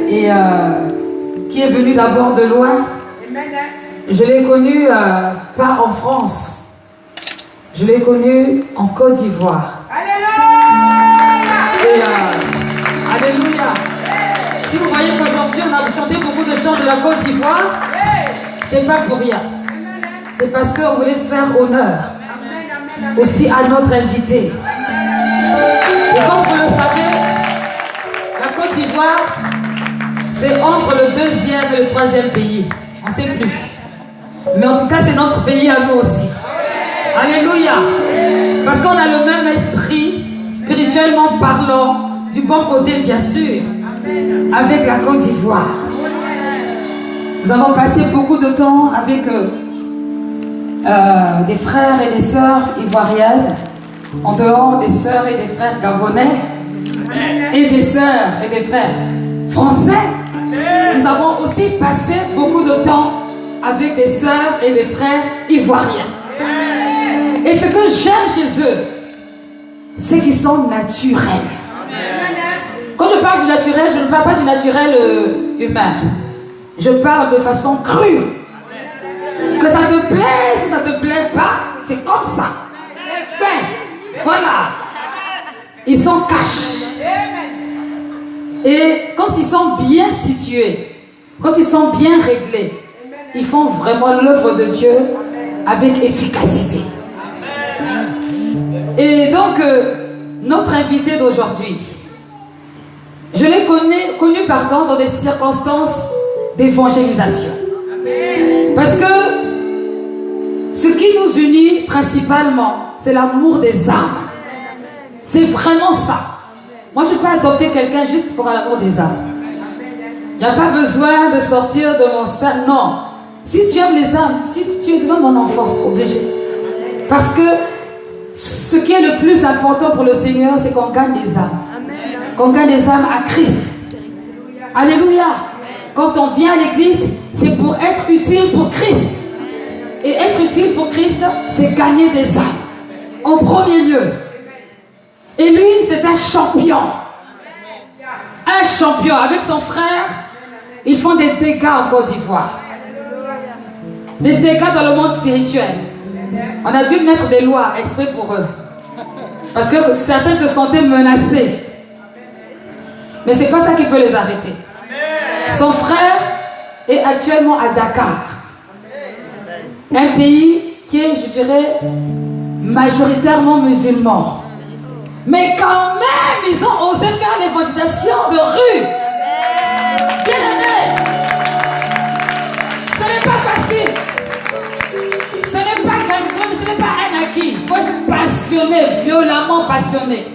et qui est venu d'abord de loin. Je l'ai connu pas en France, je l'ai connu en Côte d'Ivoire. Et alléluia. Si vous voyez qu'aujourd'hui on a chanté beaucoup de chants de la Côte d'Ivoire, c'est pas pour rien. C'est parce qu'on voulait faire honneur aussi à notre invité. Et comme vous le savez, la Côte d'Ivoire, c'est entre le 2e et le 3e pays. On ne sait plus. Mais en tout cas, c'est notre pays à nous aussi. Alléluia. Parce qu'on a le même esprit, spirituellement parlant, du bon côté bien sûr, avec la Côte d'Ivoire. Nous avons passé beaucoup de temps avec des frères et des sœurs ivoiriennes, en dehors des sœurs et des frères gabonais, et des sœurs et des frères français. Nous avons aussi passé beaucoup de temps avec des sœurs et des frères ivoiriens. Et ce que j'aime chez eux, c'est qu'ils sont naturels. Quand je parle du naturel, je ne parle pas du naturel humain. Je parle de façon crue. Que ça te plaise, si ça te plaît pas, c'est comme ça. Ben, voilà. Ils sont cash. Et quand ils sont bien situés, quand ils sont bien réglés, ils font vraiment l'œuvre de Dieu avec efficacité. Et donc, notre invité d'aujourd'hui, je l'ai connu dans des circonstances d'évangélisation. Parce que ce qui nous unit principalement, c'est l'amour des âmes. C'est vraiment ça. Moi, je ne peux pas adopter quelqu'un juste pour l'amour des âmes. Il n'y a pas besoin de sortir de mon sein. Non. Si tu aimes les âmes, si tu es devant mon enfant, obligé. Parce que ce qui est le plus important pour le Seigneur, c'est qu'on gagne des âmes. Qu'on gagne des âmes à Christ. Alléluia. Quand on vient à l'église, c'est pour être utile pour Christ. Et être utile pour Christ, c'est gagner des âmes. En premier lieu. Et lui, c'est un champion. Un champion. Avec son frère, ils font des dégâts en Côte d'Ivoire. Des dégâts dans le monde spirituel. On a dû mettre des lois exprès pour eux. Parce que certains se sentaient menacés. Mais ce n'est pas ça qui peut les arrêter. Son frère est actuellement à Dakar. Un pays qui est, je dirais, majoritairement musulman. Mais quand même, ils ont osé faire l'évangélisation de rue. Bien aimé. Ce n'est pas facile. Ce n'est pas gagné, ce n'est pas un acquis. Il faut être passionné, violemment passionné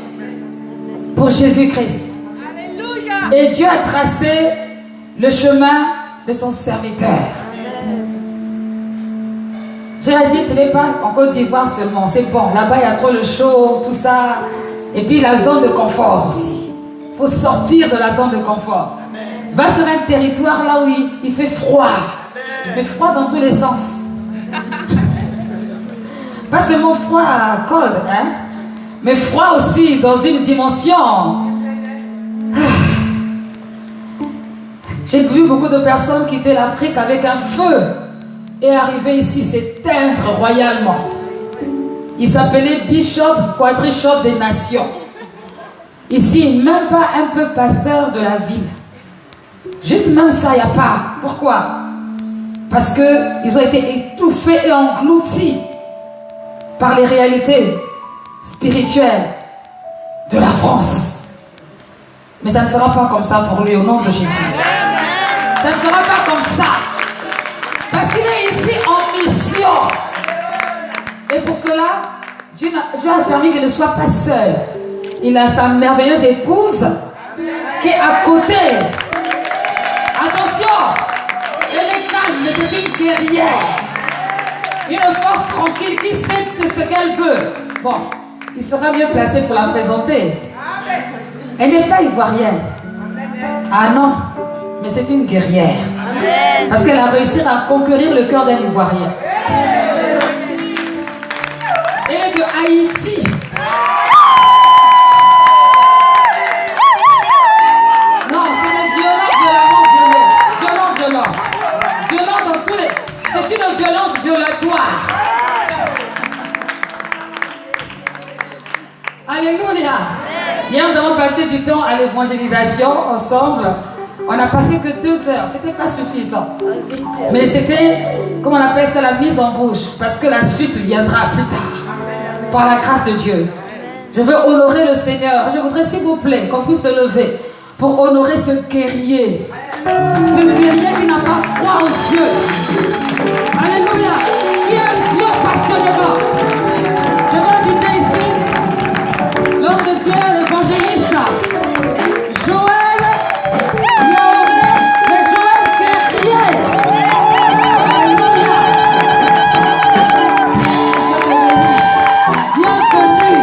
pour Jésus-Christ. Et Dieu a tracé le chemin de son serviteur. J'ai dit, ce n'est pas en Côte d'Ivoire seulement, c'est bon. Là-bas, il y a trop le chaud, tout ça. Et puis la zone de confort aussi. Il faut sortir de la zone de confort. Va sur un territoire là où il fait froid. Mais froid dans tous les sens. Pas seulement froid à cold, hein? Mais froid aussi dans une dimension. J'ai vu beaucoup de personnes quitter l'Afrique avec un feu et arriver ici s'éteindre royalement. Il s'appelait Bishop Quadrishop des Nations. Ici, même pas un peu pasteur de la ville. Juste même ça, il n'y a pas. Pourquoi? Parce qu'ils ont été étouffés et engloutis par les réalités spirituelles de la France. Mais ça ne sera pas comme ça pour lui, au nom de Jésus. Ça ne sera pas comme ça. Parce qu'il est ici en mission. Et pour cela, Dieu a permis qu'il ne soit pas seul. Il a sa merveilleuse épouse qui est à côté. Attention, elle est calme, mais c'est une guerrière. Une force tranquille qui sait ce qu'elle veut. Bon, il sera mieux placé pour la présenter. Elle n'est pas ivoirienne. Ah non, mais c'est une guerrière. Parce qu'elle a réussi à conquérir le cœur d'un Ivoirien. Elle est de Haïti. Non, ce participant à l'évangélisation ensemble, on a passé que 2 heures. C'était pas suffisant. Mais c'était, comment on appelle ça, la mise en bouche. Parce que la suite viendra plus tard. Par la grâce de Dieu. Je veux honorer le Seigneur. Je voudrais, s'il vous plaît, qu'on puisse se lever pour honorer ce guerrier. Ce guerrier qui n'a pas froid aux yeux. Alléluia. Qui aime Dieu passionnément. Je veux inviter ici l'homme de Dieu, l'évangéliste Joël Yaoré, mais Joël guerrier. Alléluia. Dieu te bénisse. Bienvenue.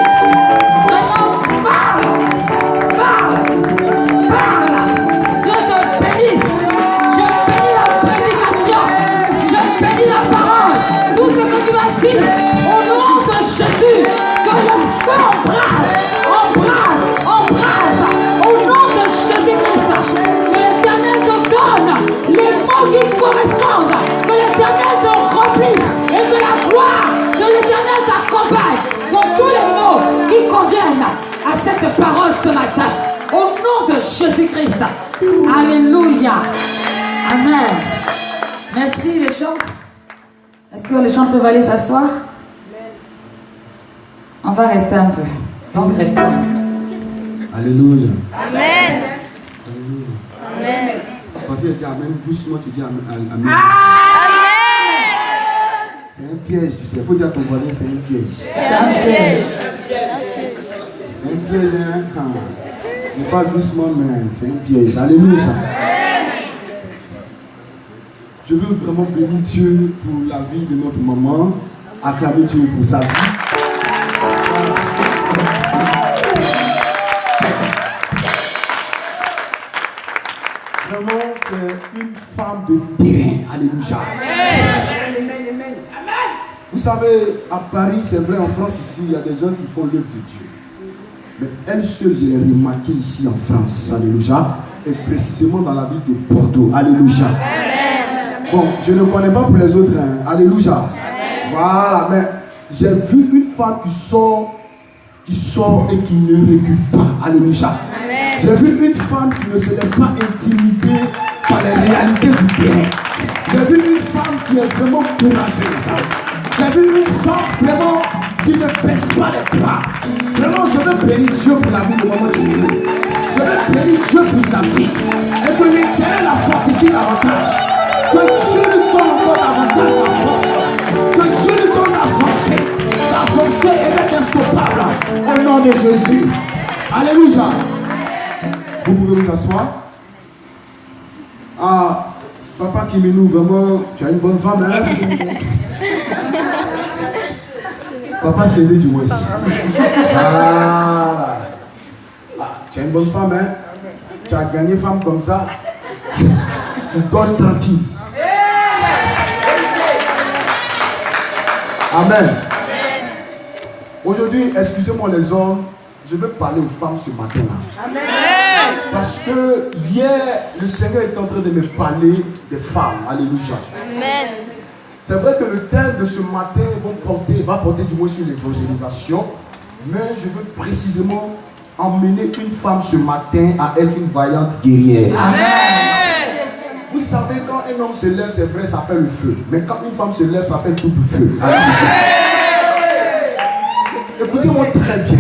Vraiment, parle. Dieu te bénisse. Je bénis la prédication. Je bénis la parole. Tout ce que tu vas dire, au nom de Jésus, que le feu embrase. Au nom de Jésus-Christ, que l'Éternel te donne les mots qui correspondent. Que l'Éternel te remplisse et que la gloire de l'Éternel t'accompagne dans tous les mots qui conviennent à cette parole ce matin. Au nom de Jésus-Christ. Alléluia. Amen. Merci les chants. Est-ce que les chants peuvent aller s'asseoir? On va rester un peu. Donc restons. Alléluia. Amen. Alléluia. Amen. Parce que tu dis Amen, doucement tu dis Amen. Amen. C'est un piège, tu sais. Il faut dire à ton voisin, c'est un piège. C'est un piège. C'est un piège, hein. On parle doucement, mais c'est un piège. Alléluia. Je veux vraiment bénir Dieu pour la vie de notre maman. Acclamer Dieu pour sa vie. Vraiment, c'est une femme de terrain. Alléluia. Vous savez, à Paris, c'est vrai, en France, ici, il y a des gens qui font l'œuvre de Dieu. Mais elle seule, je l'ai remarqué ici en France. Alléluia. Et précisément dans la ville de Bordeaux. Alléluia. Bon, je ne connais pas pour les autres. Hein. Alléluia. Voilà, mais j'ai vu une femme qui sort et qui ne recule pas. Alléluia. J'ai vu une femme qui ne se laisse pas intimider par les réalités du terrain. J'ai vu une femme qui est vraiment courageuse. J'ai vu une femme vraiment qui ne baisse pas les bras. Vraiment, je veux bénir Dieu pour la vie de maman Djemilou. Je veux bénir Dieu pour sa vie. Et que l'Éternel la fortifie davantage. Que Dieu lui donne encore davantage la force. Que Dieu lui donne d'avancer et d'être instoppable. Au nom de Jésus. Alléluia. Vous pouvez vous asseoir. Ah, Papa Kiminou, vraiment, tu as une bonne femme, hein? Papa Cédé du Ouest. Ah, tu as une bonne femme, hein? Tu as gagné femme comme ça. Tu dors tranquille. Amen. Aujourd'hui, excusez-moi les hommes, je veux parler aux femmes ce matin-là. Amen. Parce que hier, le Seigneur est en train de me parler des femmes. Alléluia. Amen. C'est vrai que le thème de ce matin va porter du moins sur l'évangélisation, mais je veux précisément emmener une femme ce matin à être une vaillante guerrière. Amen. Vous savez, quand un homme se lève, c'est vrai, ça fait le feu. Mais quand une femme se lève, ça fait tout le feu. Écoutez-moi très bien.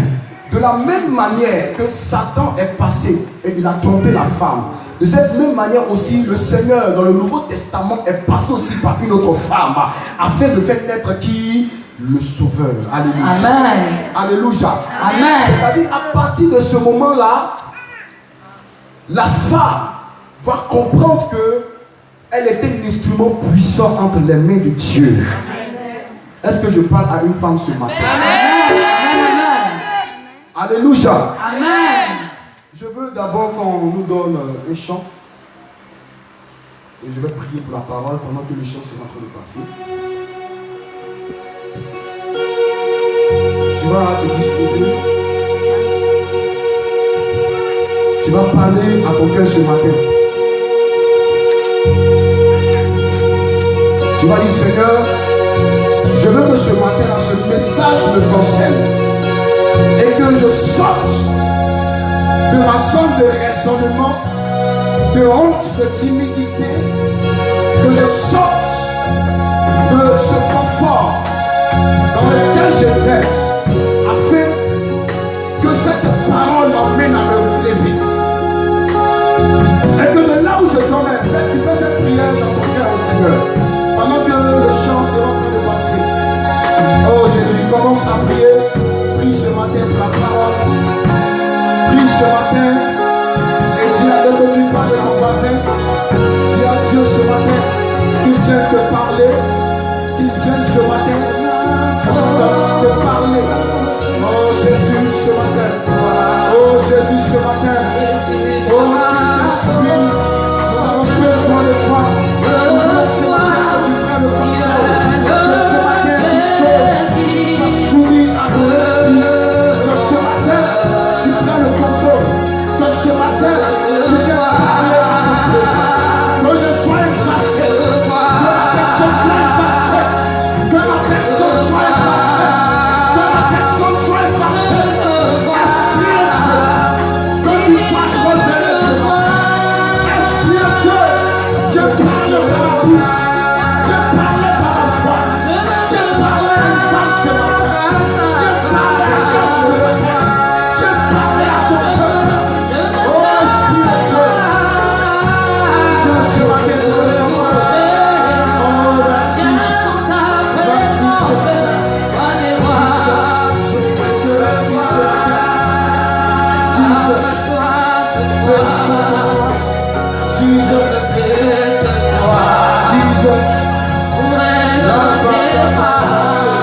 De la même manière que Satan est passé et il a trompé la femme, de cette même manière aussi, le Seigneur, dans le Nouveau Testament, est passé aussi par une autre femme, afin de faire naître qui? Le Sauveur. Alléluia. Amen. Alléluia. Amen. C'est-à-dire, à partir de ce moment-là, la femme doit comprendre qu'elle était un instrument puissant entre les mains de Dieu. Est-ce que je parle à une femme ce matin? Amen. Alléluia. Amen. Je veux d'abord qu'on nous donne un chant. Et je vais prier pour la parole pendant que le chant sera en train de passer. Tu vas te disposer. Tu vas parler à ton cœur ce matin. Tu vas dire, Seigneur, je veux que ce matin, ce message me concerne. Et que je sorte de ma zone de raisonnement, de honte, de timidité, que je sorte de ce confort dans lequel j'étais, afin que cette parole m'emmène à me lever. Et que de là où je dormais, tu fais cette prière dans ton cœur au Seigneur, pendant que le chant sera en train de passer. Oh Jésus, commence à prier. Prie ce matin pour la parole. Prie ce matin. Et dis à Dieu que tu parles de ton voisin. Dis à Dieu ce matin qu'il vienne te parler. Qu'il vienne ce matin te parler. Oh Jésus ce matin. Oh Jésus ce matin. Oh Saint-Esprit, nous avons besoin de toi. Nous voulons ce matin que tu prennes le contrôle. Que ce matin toutes choses soient soumises à ton esprit. Que ce matin tu prennes le contrôle. Que ce matin tu viennes parler à ton peuple. Que je sois effacé. Que ma personne soit effacée. Que ma personne soit effacée. Que ma personne soit effacée. Esprit de Dieu, que tu sois révélé ce matin. Esprit de Dieu, Dieu parle par la bouche. Dieu parle par la foi. Dieu parle à une femme ce matin. Dieu parle à un homme ce matin. Dieu parle à ton peuple. Oh Esprit de Dieu, Dieu ce matin pour le moment. Oh merci. Merci ce matin.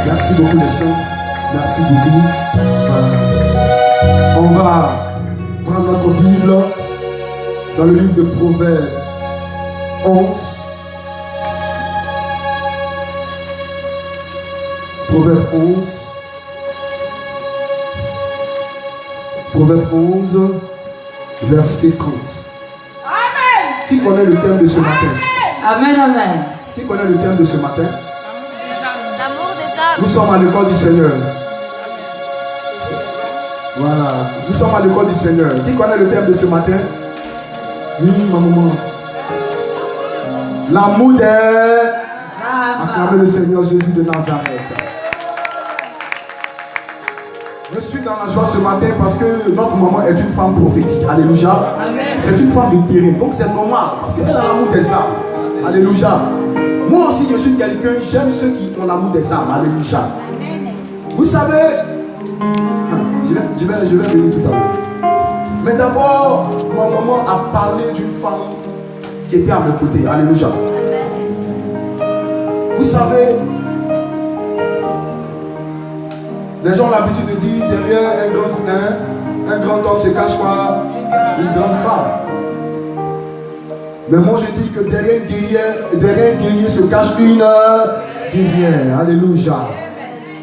Merci beaucoup les chants. Merci beaucoup. On va prendre notre Bible dans le livre de Proverbes 11. Proverbes 11. Proverbes 11, verset 30. Amen. Qui connaît le thème de ce matin? Amen, amen. Qui connaît le thème de ce matin? L'amour des âmes. Nous sommes à l'école du Seigneur. Voilà. Nous sommes à l'école du Seigneur. Qui connaît le thème de ce matin? Oui, ma maman. L'amour des âmes. Acclamez le Seigneur Jésus de Nazareth. Je suis dans la joie ce matin parce que notre maman est une femme prophétique. Alléluia. C'est une femme de terrain. Donc c'est normal parce qu'elle a l'amour des âmes. Alléluia. Moi aussi je suis quelqu'un, j'aime ceux qui ont l'amour des âmes. Alléluia. Vous savez, je vais venir tout à l'heure. Mais d'abord, ma maman a parlé d'une femme qui était à mes côtés. Alléluia. Vous savez, les gens ont l'habitude de dire derrière un grand homme se cache quoi? Une grande femme. Mais moi je dis que derrière un guerrier se cache une guerrière. Alléluia.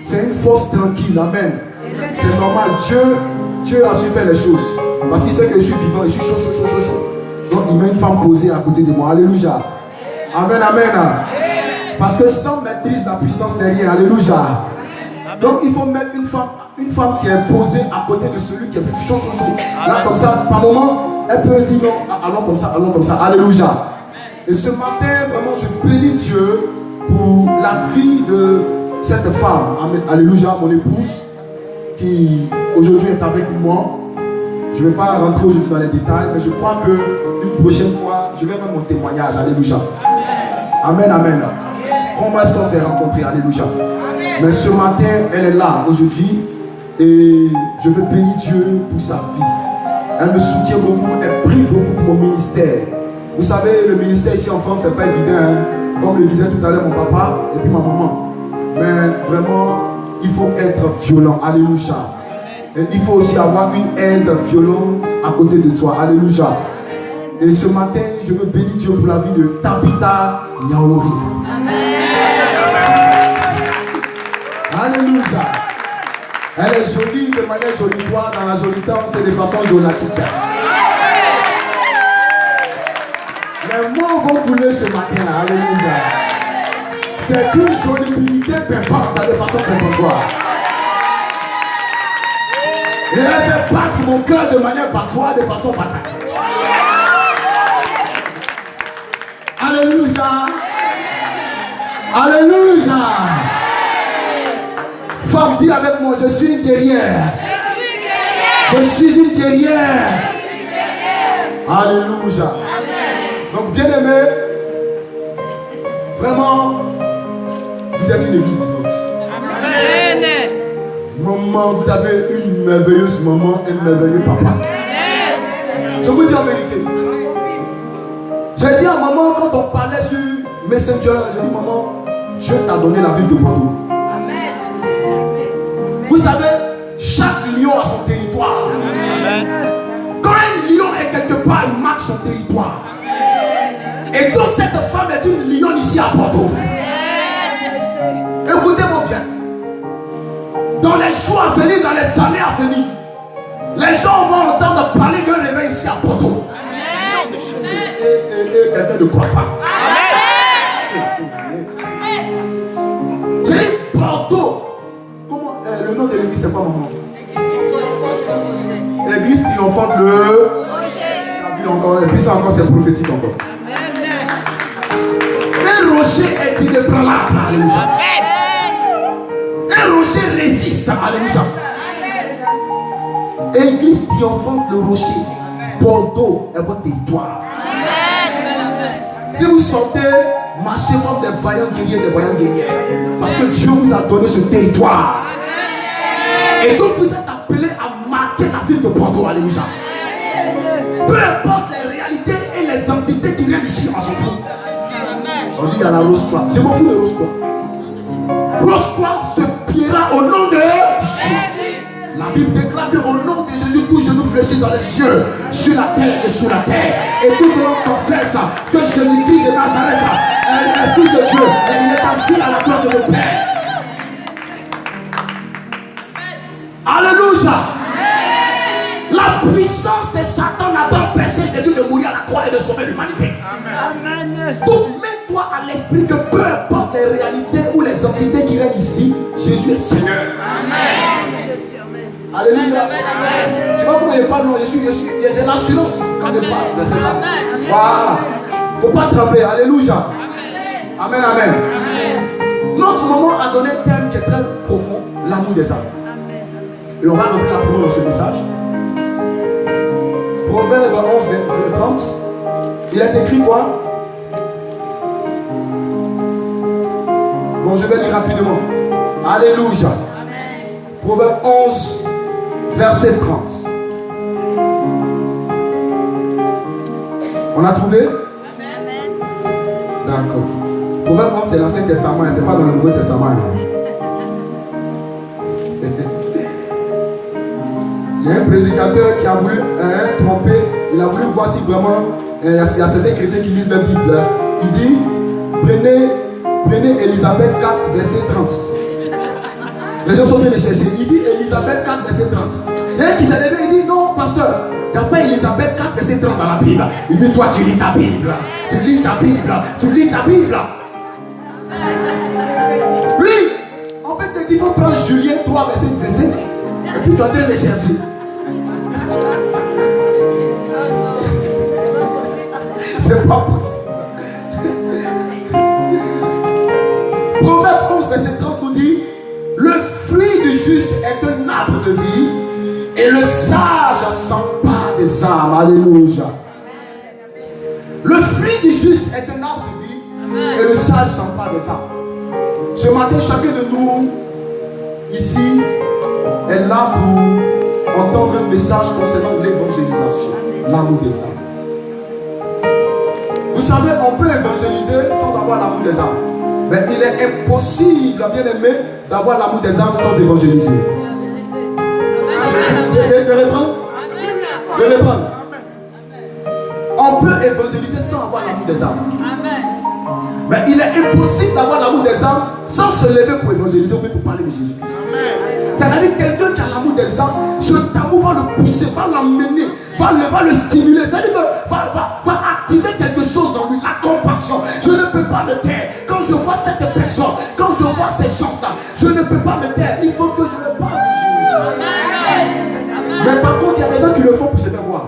C'est une force tranquille. Amen. C'est normal. Dieu a su faire les choses. Parce qu'il sait que je suis vivant, je suis chaud. Donc il met une femme posée à côté de moi. Alléluia. Amen, amen. Parce que sans maîtrise, la puissance n'est rien. Alléluia. Donc il faut mettre une femme qui est posée à côté de celui qui est chaud. Là comme ça, par moment, Elle peut dire non, allons comme ça, allons comme ça. Alléluia. Et ce matin, vraiment, je bénis Dieu pour la vie de cette femme. Amen. Alléluia, mon épouse, qui aujourd'hui est avec moi. Je ne vais pas rentrer aujourd'hui dans les détails, mais je crois qu'une prochaine fois, je vais rendre mon témoignage. Alléluia. Amen, amen. Comment est-ce qu'on s'est rencontrés? Alléluia. Mais ce matin, elle est là aujourd'hui et je veux bénir Dieu pour sa vie. Elle me soutient beaucoup, elle prie beaucoup pour mon ministère. Vous savez, le ministère ici en France, c'est pas évident. Hein? Comme le disait tout à l'heure mon papa et puis ma maman. Mais vraiment, il faut être violent. Alléluia. Et il faut aussi avoir une aide violente à côté de toi. Alléluia. Et ce matin, je veux bénir Dieu pour la vie de Tabitha Nyaori. Alléluia. Elle est jolie de manière jolitoire, dans la jolitoire, c'est de façon jolatique. Les mots vont couler ce matin. Alléluia. C'est une jolibilité pimpante de façon pimpantoire. Et elle fait battre mon cœur de manière patois, de façon patate. Alléluia. Alléluia. Femme, dis avec moi, je suis une guerrière. Je suis une guerrière. Alléluia. Donc, bien aimé, vraiment, vous êtes une église vivante. Amen. Maman, vous avez une merveilleuse maman et un merveilleux papa. Je vous dis la vérité. J'ai dit à maman, quand on parlait sur Messenger, j'ai dit, maman, Dieu t'a donné la ville de Bordeaux. Vous savez, chaque lion a son territoire. Amen. Quand un lion est quelque part, il marque son territoire. Et donc cette femme est une lionne ici à Bordeaux. Écoutez-moi bien. Dans les jours à venir, dans les années à venir, les gens vont entendre parler d'un réveil ici à Bordeaux. Et quelqu'un ne croit pas. J'ai dit Bordeaux. Comment le nom de l'église c'est quoi, maman? L'église triomphante le Rocher. Encore, et puis ça encore c'est prophétique encore. Un rocher est inébranlable. Alléluia. Un rocher résiste. Alléluia. Église triomphante le Rocher. Bordeaux est votre territoire. Si vous sortez, marchez comme des vaillants guerriers, des vaillants guerrières. Parce que Dieu vous a donné ce territoire. Et donc vous êtes appelés à marquer la ville de Bordeaux. Alléluia. Peu importe les réalités et les entités qui viennent ici, on s'en fout. On dit il y a la Rose-Croix. Je m'en fous de Rose-Croix. Rose-Croix se pliera au nom de Jésus. La Bible déclare qu'au nom de Jésus, tout genou fléchit dans les cieux, sur la terre et sous la terre. Et tout le monde confesse que Jésus-Christ de Nazareth est le Fils de Dieu et il est assis à la droite de Père. Alléluia. La puissance de Satan n'a pas empêché Jésus de mourir à la croix et de sauver l'humanité. Donc mets-toi à l'esprit que peu importe les réalités ou les entités qui règnent ici, Jésus est Seigneur. Amen. Alléluia. Tu vois comment je parle? Non, j'ai l'assurance quand je parle. C'est ça. Voilà. Il ne faut pas trembler. Alléluia. Amen, amen. Notre maman a donné un thème qui est très profond, l'amour des âmes. Et on va rentrer rapidement dans ce message. Proverbe 11, 30. Il est écrit quoi? Bon, je vais lire rapidement. Alléluia. Proverbe 11, verset 30. On a trouvé? D'accord. Proverbe 11, c'est l'Ancien Testament, c'est pas dans le Nouveau Testament. Il y a un prédicateur qui a voulu tromper. Il a voulu voir si vraiment il y a certains chrétiens qui lisent la Bible. Il dit prenez Élisabeth 4, verset 30. Les gens sont en train de chercher. Il dit Élisabeth 4, verset 30. Et un qui s'est levé, il dit non, pasteur, il n'y a pas Élisabeth 4, verset 30 dans la Bible. Il dit toi, tu lis ta Bible. Tu lis ta Bible. Tu lis ta Bible. Oui, en fait, il faut prendre Julien 3, verset 25. Et puis tu es en train de chercher. C'est pas possible. Proverbe 11, verset 30 nous dit: le fruit du juste est un arbre de vie, et le sage s'empare des âmes. Alléluia. Le fruit du juste est un arbre de vie, et le sage s'empare des âmes. Ce matin, chacun de nous ici est là pour entendre un message concernant l'évangélisation, l'amour des âmes. Vous savez, on peut évangéliser sans avoir l'amour des âmes. Mais il est impossible, bien aimé, d'avoir l'amour des âmes sans évangéliser. De répondre? De répondre. On peut évangéliser sans avoir l'amour des âmes. Mais il est impossible d'avoir l'amour des âmes sans se lever pour évangéliser ou pour parler de Jésus-Christ. C'est-à-dire que quelqu'un qui a l'amour des âmes, cet amour va le pousser, va l'emmener, va le stimuler. C'est-à-dire que va activer quelque chose dans lui, la compassion. Je ne peux pas me taire. Quand je vois cette personne, quand je vois ces gens-là, je ne peux pas me taire. Il faut que je me parle de Jésus. Mais par contre, il y a des gens qui le font pour se faire voir.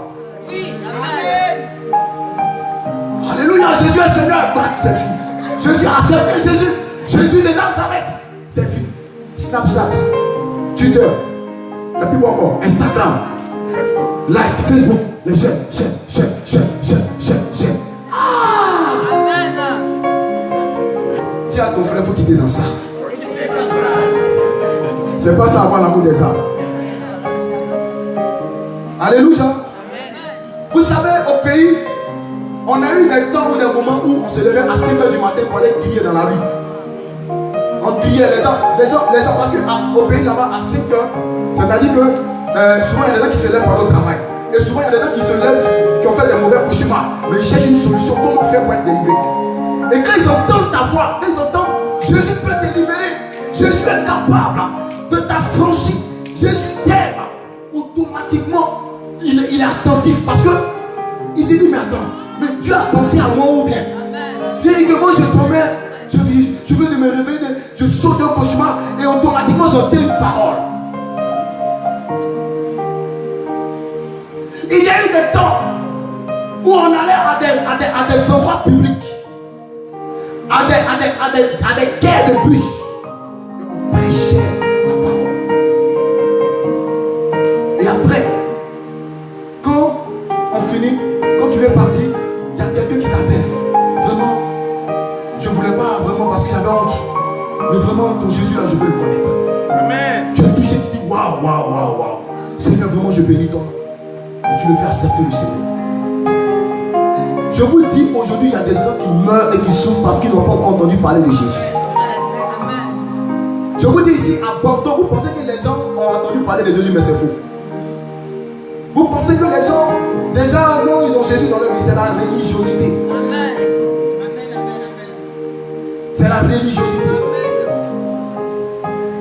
Alléluia, Jésus est Seigneur. C'est fini. Jésus a accepté Jésus de Nazareth. C'est fini. Snapchat, Twitter, et puis encore, Instagram, like, Facebook, les jeunes. Dis à ton frère, il faut quitter dans ça. C'est pas ça avoir l'amour des âmes. Alléluia. Vous savez, au pays, on a eu des temps ou des moments où on se levait à 5 h du matin pour aller crier dans la rue. On criait les gens, parce qu'au pays là-bas, à 5 h, c'est-à-dire que souvent il y a des gens qui se lèvent pour aller au travail. Et souvent il y a des gens qui se lèvent, qui ont fait des mauvais cauchemars, mais ils cherchent une solution, comment faire pour être délivré. Et quand ils entendent ta voix, quand ils entendent Jésus peut te libérer, Jésus est capable de t'affranchir, Jésus t'aime, automatiquement il est attentif parce que il dit mais attends, mais Dieu a pensé à moi ou bien? J'ai dit que moi je dormais, je veux de me réveiller, je saute d'un cauchemar et automatiquement j'entends une parole. Il y a eu des temps où on allait à des endroits publics, à des quais de bus, et on prêchait la parole. Et après, quand on finit, quand tu veux partir, il y a quelqu'un qui t'appelle. Vraiment, je ne voulais pas vraiment parce qu'il y avait honte. Mais vraiment, ton Jésus là, je veux le connaître. Amen. Tu es touché, tu dis waouh. Seigneur, vraiment, je bénis ton nom. Et tu le fais accepter le Seigneur. Je vous le dis, aujourd'hui, il y a des gens qui meurent et qui souffrent parce qu'ils n'ont pas encore entendu parler de Jésus. Je vous dis ici, à Bordeaux, vous pensez que les gens ont entendu parler de Jésus, mais c'est faux. Vous pensez que les gens, déjà, non, ils ont Jésus dans leur vie, c'est la religiosité. C'est la religiosité.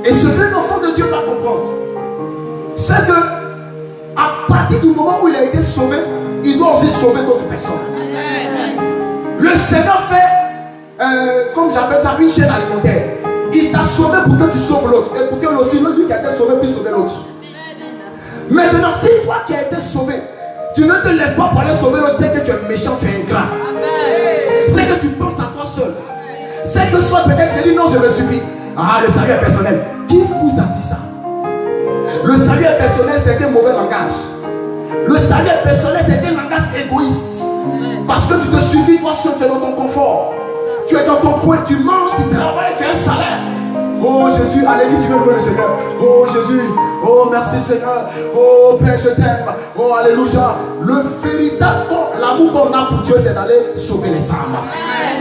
Et ce qu'un enfant de Dieu doit comprendre, c'est que à partir du moment où il a été sauvé, il doit aussi sauver d'autres personnes. Le Seigneur fait, comme j'appelle ça, une chaîne alimentaire. Il t'a sauvé pour que tu sauves l'autre. Et pour que aussi lui qui a été sauvé puisse sauver l'autre. Maintenant, si toi qui as été sauvé, tu ne te lèves pas pour aller sauver l'autre, c'est que tu es méchant, tu es ingrat. C'est que tu penses à toi seul. C'est que soit peut-être tu dis non, je me suffis. Ah, le salut est personnel. Qui vous a dit ça? Le salut est personnel, c'est un mauvais langage. Le salut est personnel, c'est un langage égoïste. Parce que tu te suffis, toi seul, tu es dans ton confort. Tu es dans ton coin, tu manges, tu travailles, tu as un salaire. Oh Jésus, allez vite, tu veux louer le Seigneur. Oh Jésus, oh merci Seigneur. Oh Père, je t'aime. Oh Alléluia. Le véritable l'amour qu'on a pour Dieu, c'est d'aller sauver les âmes.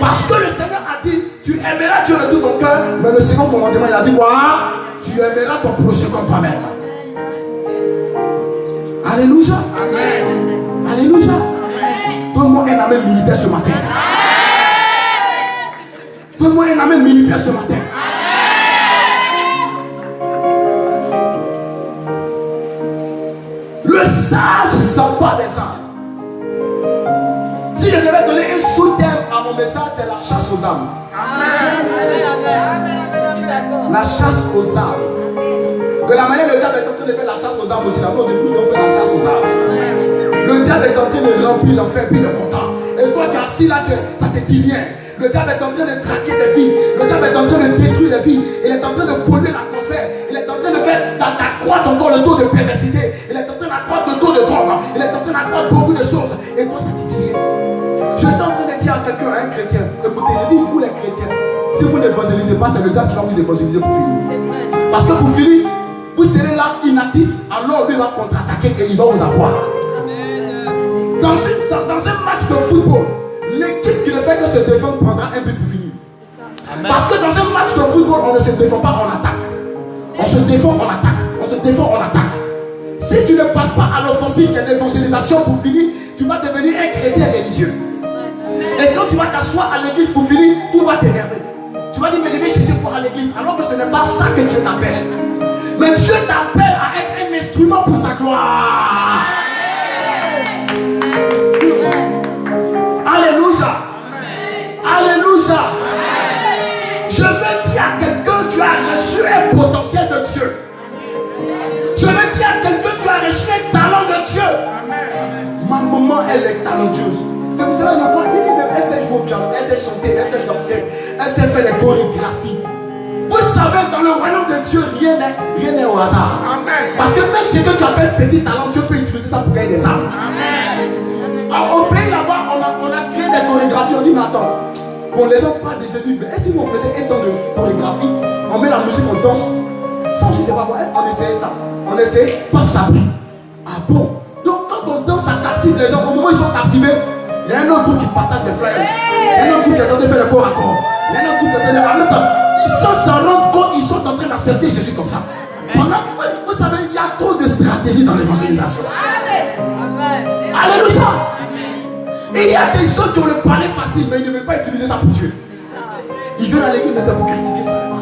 Parce que le Seigneur a dit, tu aimeras Dieu de tout ton cœur. Mais le second commandement, il a dit quoi? Tu aimeras ton prochain comme toi-même. Alléluia. Amen. Alléluia. Donne-moi un amen militaire ce matin. Donne-moi un amen militaire ce matin. Le sage s'empare des âmes. Si je devais donner un sous-terme à mon message, c'est la chasse aux âmes. Amen. La chasse aux âmes. De la manière, le diable est en train de faire la chasse aux âmes aussi. Là, au début, on fait la chasse aux âmes. Le diable est en train de remplir l'enfer, puis il est content. Et toi, tu es assis là, ça te dit rien. Le diable est en train de traquer des vies. Le diable est en train de détruire des vies. Il est en train de polluer l'atmosphère. Il est en train de faire d'accroître encore le taux de perversité. Il est en train d'accroître le taux de drogue. Il est en train d'accroître beaucoup de choses. Et toi, ça te dit rien. Je suis en train de dire à quelqu'un, à un chrétien, écoutez, je dis, vous les chrétiens, si vous n'évangélisez pas, c'est le diable qui va vous évangéliser pour finir. C'est vrai. Parce que pour finir, vous serez là inactif, alors lui va contre-attaquer et il va vous avoir. Dans un match de football, l'équipe qui ne fait que se défendre prendra un but pour finir. Amen. Parce que dans un match de football, on ne se défend pas, on attaque. On se défend, on attaque. On se défend, on attaque. Si tu ne passes pas à l'offensive, qui est l'évangélisation pour finir, tu vas devenir un chrétien religieux. Et quand tu vas t'asseoir à l'église pour finir, tout va t'énerver. Tu vas dire, mais je vais chercher pour à l'église, alors que ce n'est pas ça que Dieu t'appelle. Mais Dieu t'appelle à être un instrument pour sa gloire. Alléluia. Alléluia. Je veux dire à quelqu'un, tu as reçu un potentiel de Dieu. Je veux dire à quelqu'un, tu as reçu un talent de Dieu. Ma maman, elle est talentueuse. C'est pour cela que je vois, elle sait jouer au piano, elle sait chanter, elle sait danser, elle sait faire les chorégraphies. Vous savez, dans le royaume de Dieu, rien n'est au hasard. Amen. Parce que même ce que tu appelles petit talent, Dieu peut utiliser ça pour gagner des âmes. Au pays là-bas, on a créé des chorégraphies. On dit, mais attends, bon, les gens parlent de Jésus, mais est-ce qu'on faisait un temps de chorégraphie? On met la musique, on danse. Ça aussi, c'est pas bon. On essayait ça. On essayait, paf, ça brille. Ah bon? Donc, quand on danse, ça captive les gens. Au moment où ils sont captivés, il y a un autre groupe qui partage des flyers. Il y a un autre groupe qui est en train de faire le corps à corps. Il y a un autre groupe qui est en train de... En même temps, ils s'en rendent compte, ils sont en train d'accepter Jésus comme ça. Pendant, vous savez, il y a trop de stratégies dans l'évangélisation. Alléluia. Et il y a des gens qui ont le palais facile, mais ils ne veulent pas utiliser ça pour Dieu. Ils viennent à l'église, mais c'est pour critiquer seulement.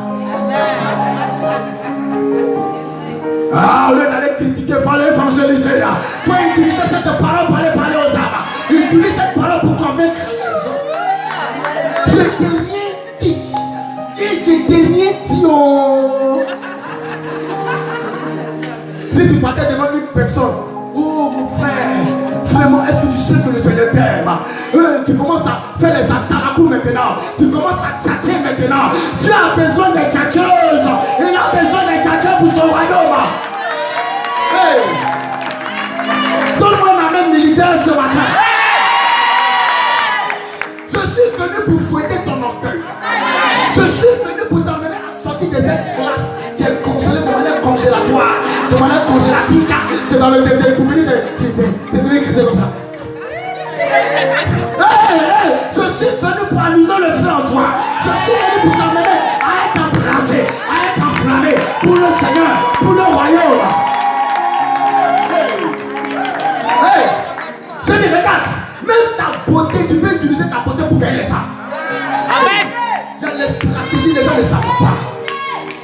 Ah, au lieu d'aller critiquer, il fallait évangéliser. Toi, utiliser cette parole pour aller parler aux âmes. Utilise cette parole pour convaincre les gens. Je t'ai rien dit. Et je t'ai rien dit. Oh. Si tu partais devant une personne, oh mon frère, vraiment, est-ce que tu sais que le Seigneur t'aime? Tu commences à faire les atarakou maintenant. Tu commences à tchatcher maintenant. Dieu a besoin des tchatcheuses. Il a besoin des tchatcheurs pour son royaume. Hey. Tout le monde amène militaire ce matin. Je suis venu pour fouetter ton orgueil. Je suis venu pour t'emmener à sortir de cette classe qui est congelée de manière congélatoire, de manière congélatique. Tu es dans le TD pour venir tu es devenu chrétien comme ça. Hey, je suis venu pour allumer le feu en toi. Je suis venu pour t'emmener à être embrasé, à être enflammé pour le Seigneur, pour le royaume. Hey, je dis, regarde, même ta beauté, tu peux utiliser ta beauté pour gagner ça. Amen. Il y a les stratégies, les gens ne savent pas.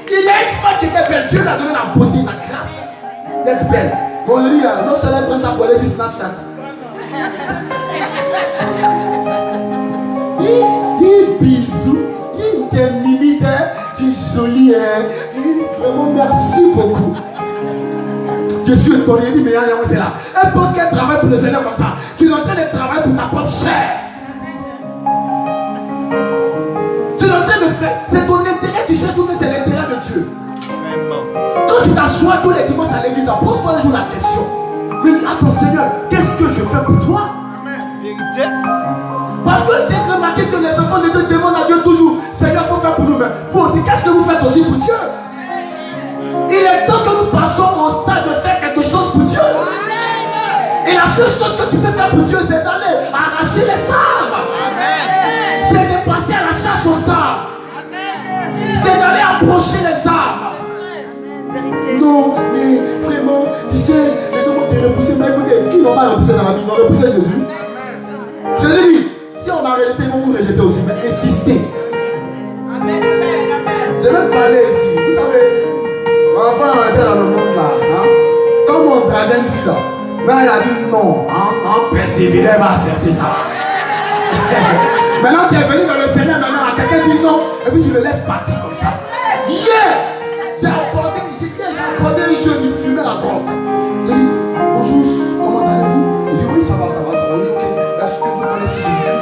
Il y a une femme qui était belle, Dieu lui a donné la beauté, la grâce d'être belle. Bon, lui là, non seulement prendre sa beauté sur Snapchat. Il bisous, il t'aime limite, tu es jolie, vraiment merci beaucoup. Je suis étonné, il dit, mais c'est là. Elle pense qu'elle travaille pour le Seigneur comme ça. Tu es en train de travailler pour ta propre chair. Tu es en train de faire, c'est ton intérêt, tu cherches que c'est l'intérêt de Dieu. Quand tu t'assois tous les dimanches à l'église, pose-toi un jour la question. Mais attends Seigneur, qu'est-ce que je fais pour toi? Vérité. Parce que j'ai remarqué que les enfants de Dieu demandent à Dieu toujours, Seigneur, il faut faire pour nous-mêmes. Vous aussi, qu'est-ce que vous faites aussi pour Dieu? Il est temps que nous passions au stade de faire quelque chose pour Dieu. Et la seule chose que tu peux faire pour Dieu, c'est d'aller arracher les âmes. C'est de passer à la chasse aux âmes. C'est d'aller approcher les âmes. Non, mais vraiment, tu sais, les gens vont te repousser. Mais écoutez, qui n'ont pas repoussé dans la vie? Ils ont repoussé Jésus. Jésus dit, si on m'a rejeté, ils vont vous rejeter aussi. Mais insistez. Amen, amen, amen. Je vais parler ici. Vous savez, enfin, on était dans le monde là. Hein? Comme on draguait une fille là, mais elle a dit non. Hein? En persévérant, elle va accepter ça. Maintenant, tu es venu dans le Seigneur, maintenant, quelqu'un dit non, et puis tu le laisses partir comme ça. Yeah! J'ai apporté un jeune, il fumait la drogue. Il dit, bonjour, comment allez-vous? Il dit, oui, ça va. Il dit, ok, est-ce que vous connaissez Jésus?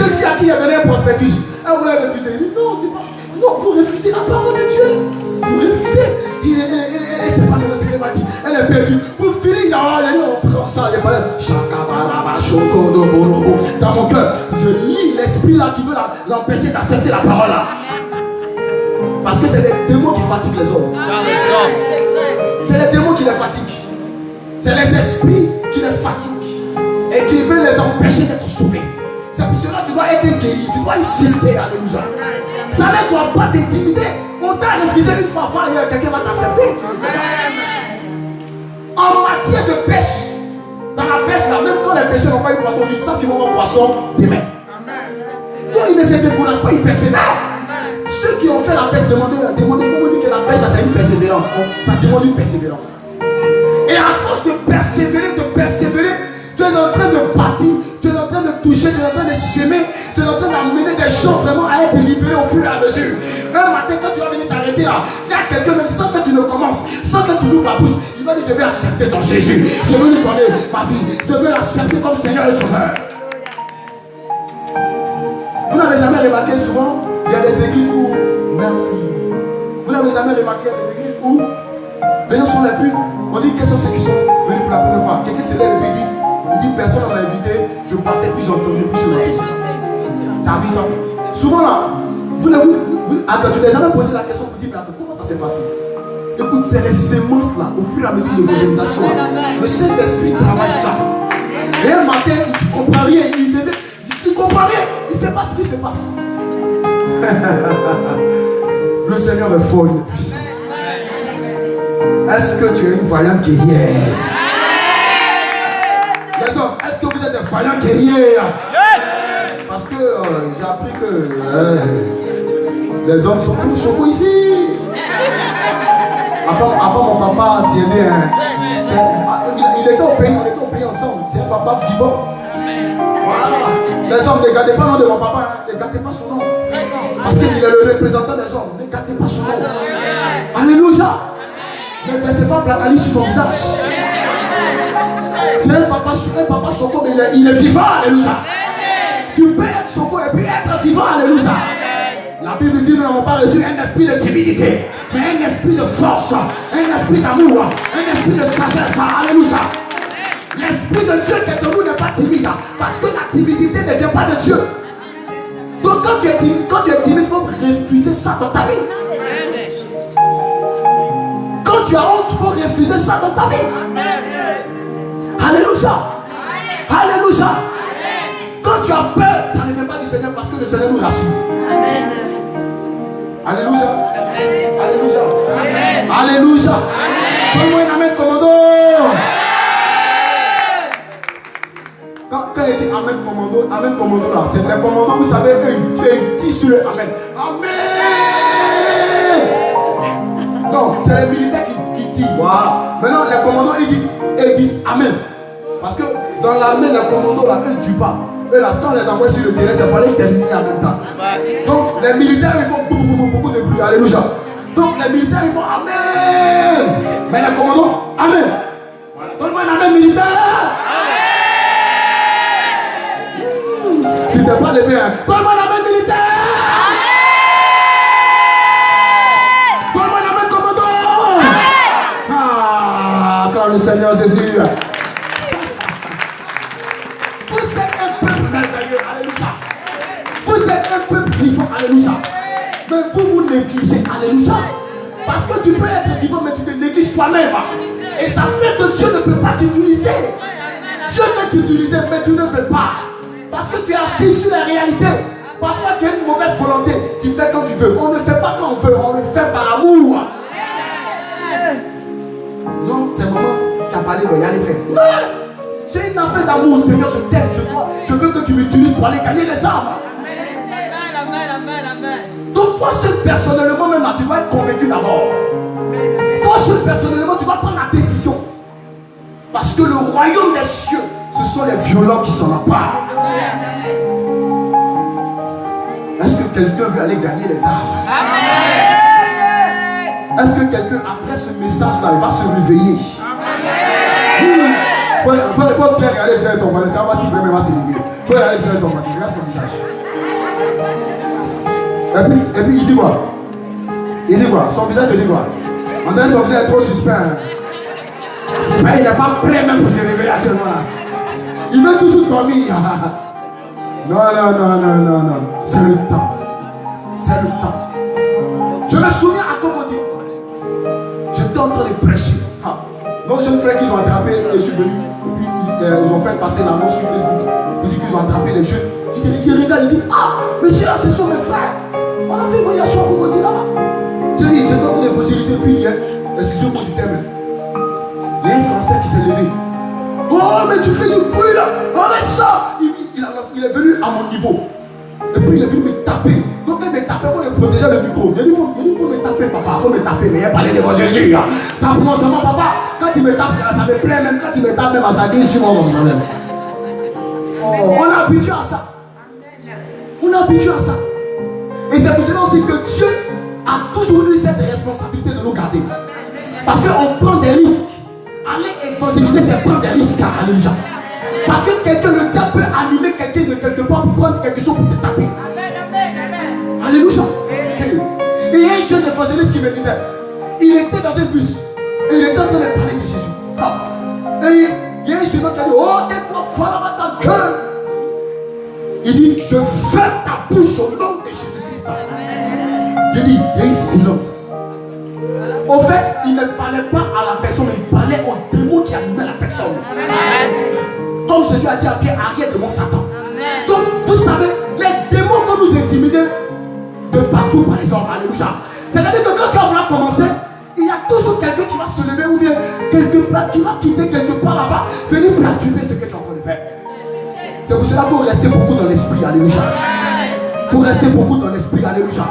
jeunes filles à qui il a donné un prospectus. Elle voulait refuser. Il dit non, c'est pas. Non, vous refusez la parole de Dieu. Vous refusez. Elle sait pas ce qu'elle m'a dit. Elle est perdue. Pour finir, on prend ça. Dans mon cœur, je lis l'esprit là qui veut l'empêcher d'accepter la parole là. Parce que c'est les démons qui fatiguent les hommes. C'est les démons qui les fatiguent. C'est les esprits qui les fatiguent. Et qui veulent les empêcher d'être sauvés. C'est pour cela que tu dois être guéri. Tu dois insister. Alléluia. Ça ne doit pas t'intimider. On t'a refusé une fois, quelqu'un va t'accepter. En matière de pêche, dans la pêche là, même quand les pêcheurs n'ont pas eu poisson, ils savent qu'ils vont avoir poisson demain. Donc ils ne se découragent pas, ils persévèrent. Ceux qui ont fait la pêche, demandez-moi dire que la pêche c'est une persévérance. Ça demande une persévérance. Et à force de persévérer, tu es en train de bâtir, tu es en train de toucher, tu es en train de semer, tu es en train d'amener des gens vraiment à être libérés au fur et à mesure. Un matin, quand tu vas venir t'arrêter là, il y a quelqu'un, même sans que tu ne commences, sans que tu ouvres la bouche, il va dire je vais accepter ton Jésus, je veux lui donner ma vie, je veux l'accepter comme Seigneur et Sauveur. Vous n'avez jamais remarqué souvent, il y a des églises où, merci, vous n'avez jamais remarqué des églises où les gens sont les plus, on dit quels sont ceux qui sont venus pour la première fois. Quelqu'un se lève et puis il dit personne ne m'a invité, je passais puis j'ai entendu puis je l'ai. Tu as vu ça? Souvent là, tu n'as jamais posé la question pour dire mais attends, comment ça s'est passé? Écoute, c'est les semences là, au fur et à mesure de l'évangélisation. Le Saint-Esprit travaille ça. Et un matin, il ne comprend rien, il ne comprend rien, il ne sait pas ce qui se passe. Le Seigneur est fort, il est puissant. Est-ce que tu es une voyante guerrière? Les hommes, est-ce que vous êtes des voyants guerriers? Parce que j'ai appris que les hommes sont tous chocos ici. À part mon papa, il était au pays, on était au pays ensemble. C'est un papa vivant. Voilà. Les hommes, ne gardez pas le nom de mon papa, ne gardez pas son nom. Parce qu'il est le représentant des hommes, ne gardez pas son nom. Alléluia. Ne laissez pas Blacali sur son visage. C'est un papa choco, mais il est vivant, alléluia. Tu peux être choco et puis être vivant, alléluia. La Bible dit nous n'avons pas reçu un esprit de timidité, mais un esprit de force, un esprit d'amour, un esprit de sagesse, alléluia. L'esprit de Dieu qui est en nous n'est pas timide, parce que la timidité ne vient pas de Dieu. Donc quand tu es timide, il faut refuser ça dans ta vie. Quand tu as honte, il faut refuser ça dans ta vie. Alléluia. Alléluia. Quand tu as peur, ça ne vient pas du Seigneur parce que le Seigneur nous rassure. Alléluia. Alléluia. Alléluia. Donne-moi un amen, commando. Quand il dit amen, commando là, c'est les commandos, vous savez, ils disent sur le amen. Amen. Non, c'est les militaires qui disent. Voilà. Maintenant, les commandos, ils disent amen. Parce que dans l'armée, les commandos là, ils ne tuent pas. Eux, là, quand on les envoie sur le terrain, c'est pour les terminer en même temps. Donc, les militaires, ils font beaucoup de bruit. Alléluia. Donc, les militaires, ils font amen. Mais les commandos, amen. Voilà. Donne-moi un amen militaire. Amen. Tu ne t'es pas levé, hein. Donne-moi un amen militaire. Amen. Donne-moi un amen commando. Amen. Ah, quand le Seigneur Jésus. Vous êtes un peuple vivant, alléluia. Mais vous négligez, alléluia. Parce que tu peux être vivant, mais tu te négliges toi-même. Et ça fait que Dieu ne peut pas t'utiliser. Dieu veut t'utiliser, mais tu ne veux pas. Parce que tu es assis sur la réalité. Parfois tu as une mauvaise volonté. Tu fais quand tu veux. On ne fait pas quand on veut, on le fait par amour. Non, c'est maman qui a parlé, il y a les faits. Non! C'est une affaire d'amour, Seigneur, je t'aime, je veux que tu m'utilises pour aller gagner les âmes. Amen. Donc toi seul personnellement même là, tu dois être convaincu d'abord. Toi seul personnellement, tu dois prendre la décision. Parce que le royaume des cieux, ce sont les violents qui s'en emparent. Est-ce que quelqu'un veut aller gagner les âmes? Est-ce que quelqu'un, après ce message-là, il va se réveiller? Il faut bien regarder bien ton voisin. Tu vas voir si vraiment va se réveiller. Il faut regarder bien ton voisin. Regarde son visage. Et puis il dit quoi? Il dit quoi? Son visage te dit quoi? On dirait son visage est trop suspect. Hein? Il n'est pas prêt même pour se réveiller actuellement là. Il veut toujours dormir. Non. C'est le temps. C'est le temps. Je me souviens à Cocody. J'étais en train de prêcher. Nos jeunes frères qu'ils ont attrapé, je suis venu. Et puis ils ont fait passer l'annonce sur Facebook. Ils disent qu'ils ont attrapé les jeunes. Je regarde, il dit, monsieur là, ce sont mes frères. On a fait une voyation à Cocody là-bas. J'ai dit, j'étais en train de évangéliser. Puis hier, excusez-moi du terme. Il y a un Français qui s'est levé. Oh, mais tu fais du bruit là. Arrête ça. Il est venu à mon niveau. Et puis il est venu me taper. Donc il me tapait, moi je protégeais le micro. Il dit, il faut me taper, papa. Il faut me taper, mais il a parlé devant Jésus. Tape-moi seulement, papa. Quand il me tape, ça me plaît même. Quand il me tape, même à sa guise, sur moi, ça même. On est habitué à ça. On est habitué à ça. Et c'est pour cela aussi que Dieu a toujours eu cette responsabilité de nous garder. Parce qu'on prend des risques. Aller évangéliser, c'est prendre des risques. Alléluia. Parce que quelqu'un, le diable peut animer quelqu'un de quelque part pour prendre quelque chose pour te taper. Alléluia. Et il y a un jeune évangéliste qui me disait, il était dans un bus et il était en train de parler de Jésus. Et il y a un jeune qui a dit, oh, tais-toi, ferme ta gueule. Il dit, je ferme ta bouche au nom de Jésus-Christ. J'ai dit, il y a eu silence. Au fait, il ne parlait pas à la personne, mais il parlait au démon qui animait la personne. Comme Jésus a dit à Pierre, arrête de mon Satan. Amen. Donc, vous savez, les démons vont nous intimider de partout par les hommes. Alléluia. C'est-à-dire que quand tu vas vouloir commencer, il y a toujours quelqu'un qui va se lever ou bien quelque part, qui va quitter quelque part là-bas, venir perturber ce que tu es en train de faire. C'est pour cela qu'il faut rester beaucoup dans l'esprit. Alléluia. Il faut rester beaucoup dans l'esprit. Alléluia.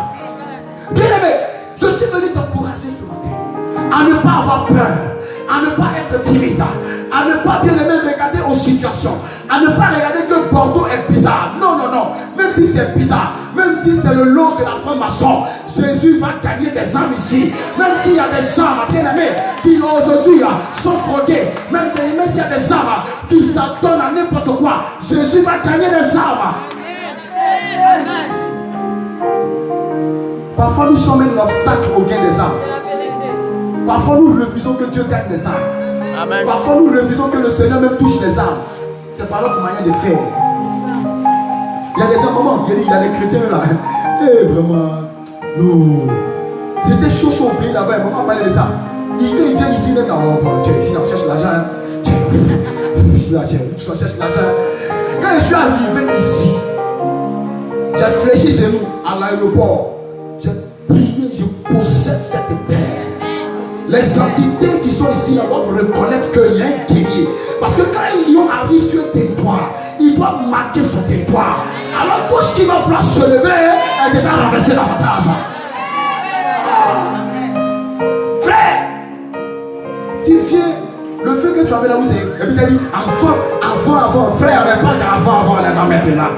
Bien aimé, je suis venu t'encourager ce matin à ne pas avoir peur, à ne pas être timide, à ne pas bien aimer regarder aux situations, à ne pas regarder que Bordeaux est bizarre. Non. Même si c'est bizarre, même si c'est le lot de la franc-maçon, Jésus va gagner des âmes ici. Même s'il y a des âmes, bien aimés, qui aujourd'hui sont drogués, même s'il y a des âmes qui s'adonnent à n'importe quoi, Jésus va gagner des âmes. Amen. Parfois nous sommes un obstacle au gain des âmes. Parfois nous refusons que Dieu gagne les âmes. Amen. Parfois nous refusons que le Seigneur même touche les âmes. C'est par notre manière de faire. Il y a des gens, comment il y a des chrétiens là. Et vraiment, non. C'était chaud au pays là-bas. Maman parlait de ça. Quand ils viennent ici, ici on cherche l'argent. Ici on cherche l'argent. Quand je suis arrivé ici, j'ai fléchi chez nous à l'aéroport. J'ai prié, je possède cette terre. Les entités qui sont ici là doivent reconnaître qu'il y a un guerrier. Parce que quand un lion arrive sur un territoire, il doit marquer son territoire. Alors tout ce qui va vouloir se lever est déjà renversé davantage. Frère, tu viens, le feu que tu avais là où c'est. Et puis tu as dit, avant, frère, mais pas d'avant, là, dans maintenant.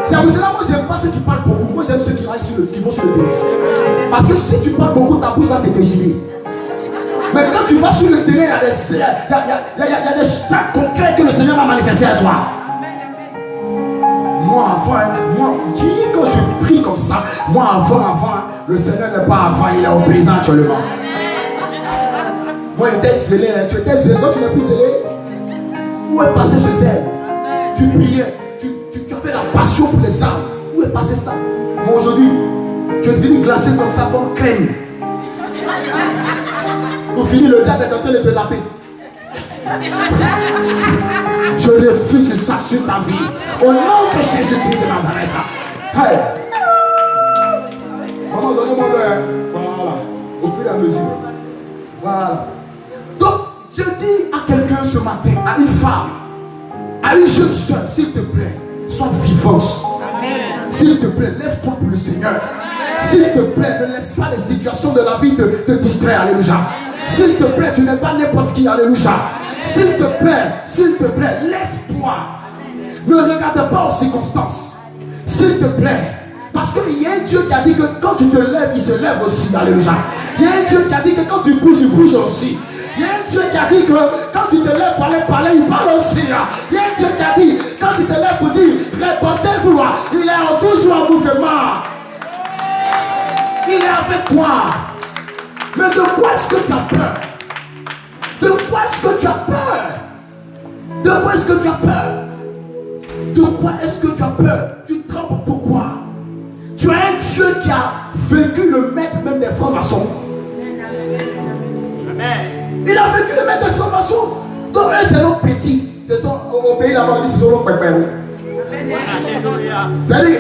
C'est pour cela que moi j'aime pas ceux qui parlent beaucoup. Moi j'aime ceux qui vont sur le terrain. Parce que si tu parles beaucoup, ta bouche va se déchirer. Mais quand tu vas sur le terrain, il y a des sacs concrets que le Seigneur va manifester à toi. Moi avant, quand je prie comme ça, moi avant, le Seigneur n'est pas avant, il est au présent actuellement. Moi j'étais zélé, tu étais zélé, toi tu n'es plus zélé. Où est passé ce zèle? Tu priais, tu avais la passion pour les âmes. Où est passé ça? Moi aujourd'hui, tu es devenu glacé comme ça, comme crème. Pour finir, le diable est en train de te laver. Je refuse ça sur ta vie. Au nom de Jésus-Christ de Nazareth. Hey! Maman, donnez-moi le. Voilà. Au fur et à mesure. Voilà. Donc, je dis à quelqu'un ce matin, à une femme, à une jeune soeur, s'il te plaît, sois vivante. S'il te plaît, lève-toi pour le Seigneur. S'il te plaît, ne laisse pas les situations de la vie te distraire. Alléluia. S'il te plaît, tu n'es pas n'importe qui. Alléluia. S'il te plaît, lève-toi. Ne regarde pas aux circonstances. S'il te plaît. Parce qu'il y a un Dieu qui a dit que quand tu te lèves, il se lève aussi. Alléluia. Il y a un Dieu qui a dit que quand tu bouges, il bouge aussi. Il y a un Dieu qui a dit que quand tu te lèves pour aller parler, il parle aussi. Il y a un Dieu qui a dit, quand tu te lèves pour dire, répondez-vous, il est toujours en mouvement. quoi? Mais de quoi est-ce que tu as peur? De quoi est-ce que tu as peur? De quoi est-ce que tu as peur? De quoi est-ce que tu as peur? Tu trembles pourquoi? Tu as un Dieu qui a vaincu le maître même des francs-maçons. Il a vaincu le maître des francs-maçons. Donc eux c'est nos petits. Ce sont au pays là-bas, ce sont nos pépérons. C'est-à-dire,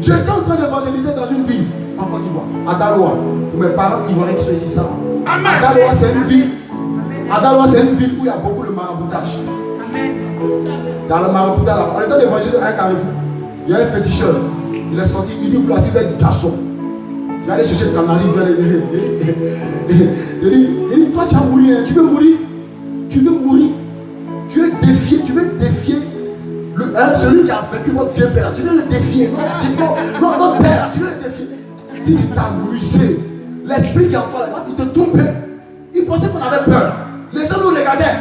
j'étais en train d'évangéliser dans une ville en Côte d'Ivoire, à Daloa. Mes parents ivoiriens qui sont ici ça. À Daloa c'est une ville. À Daloa c'est une ville où il y a beaucoup de maraboutage. Dans le maraboutage là, on était d'évangéliser à un carrefour. Il y a un féticheur. Il est sorti, il dit voici des garçons. J'allais chercher le canari, il dit toi tu vas mourir, tu veux mourir. Tu veux mourir. Tu veux défier celui qui a vaincu votre vieux père. Tu veux le défier. Non, notre père, tu veux le défier. Si tu t'amusais, l'esprit qui est en toi là, il te trompait. Il pensait qu'on avait peur. Les gens nous regardaient.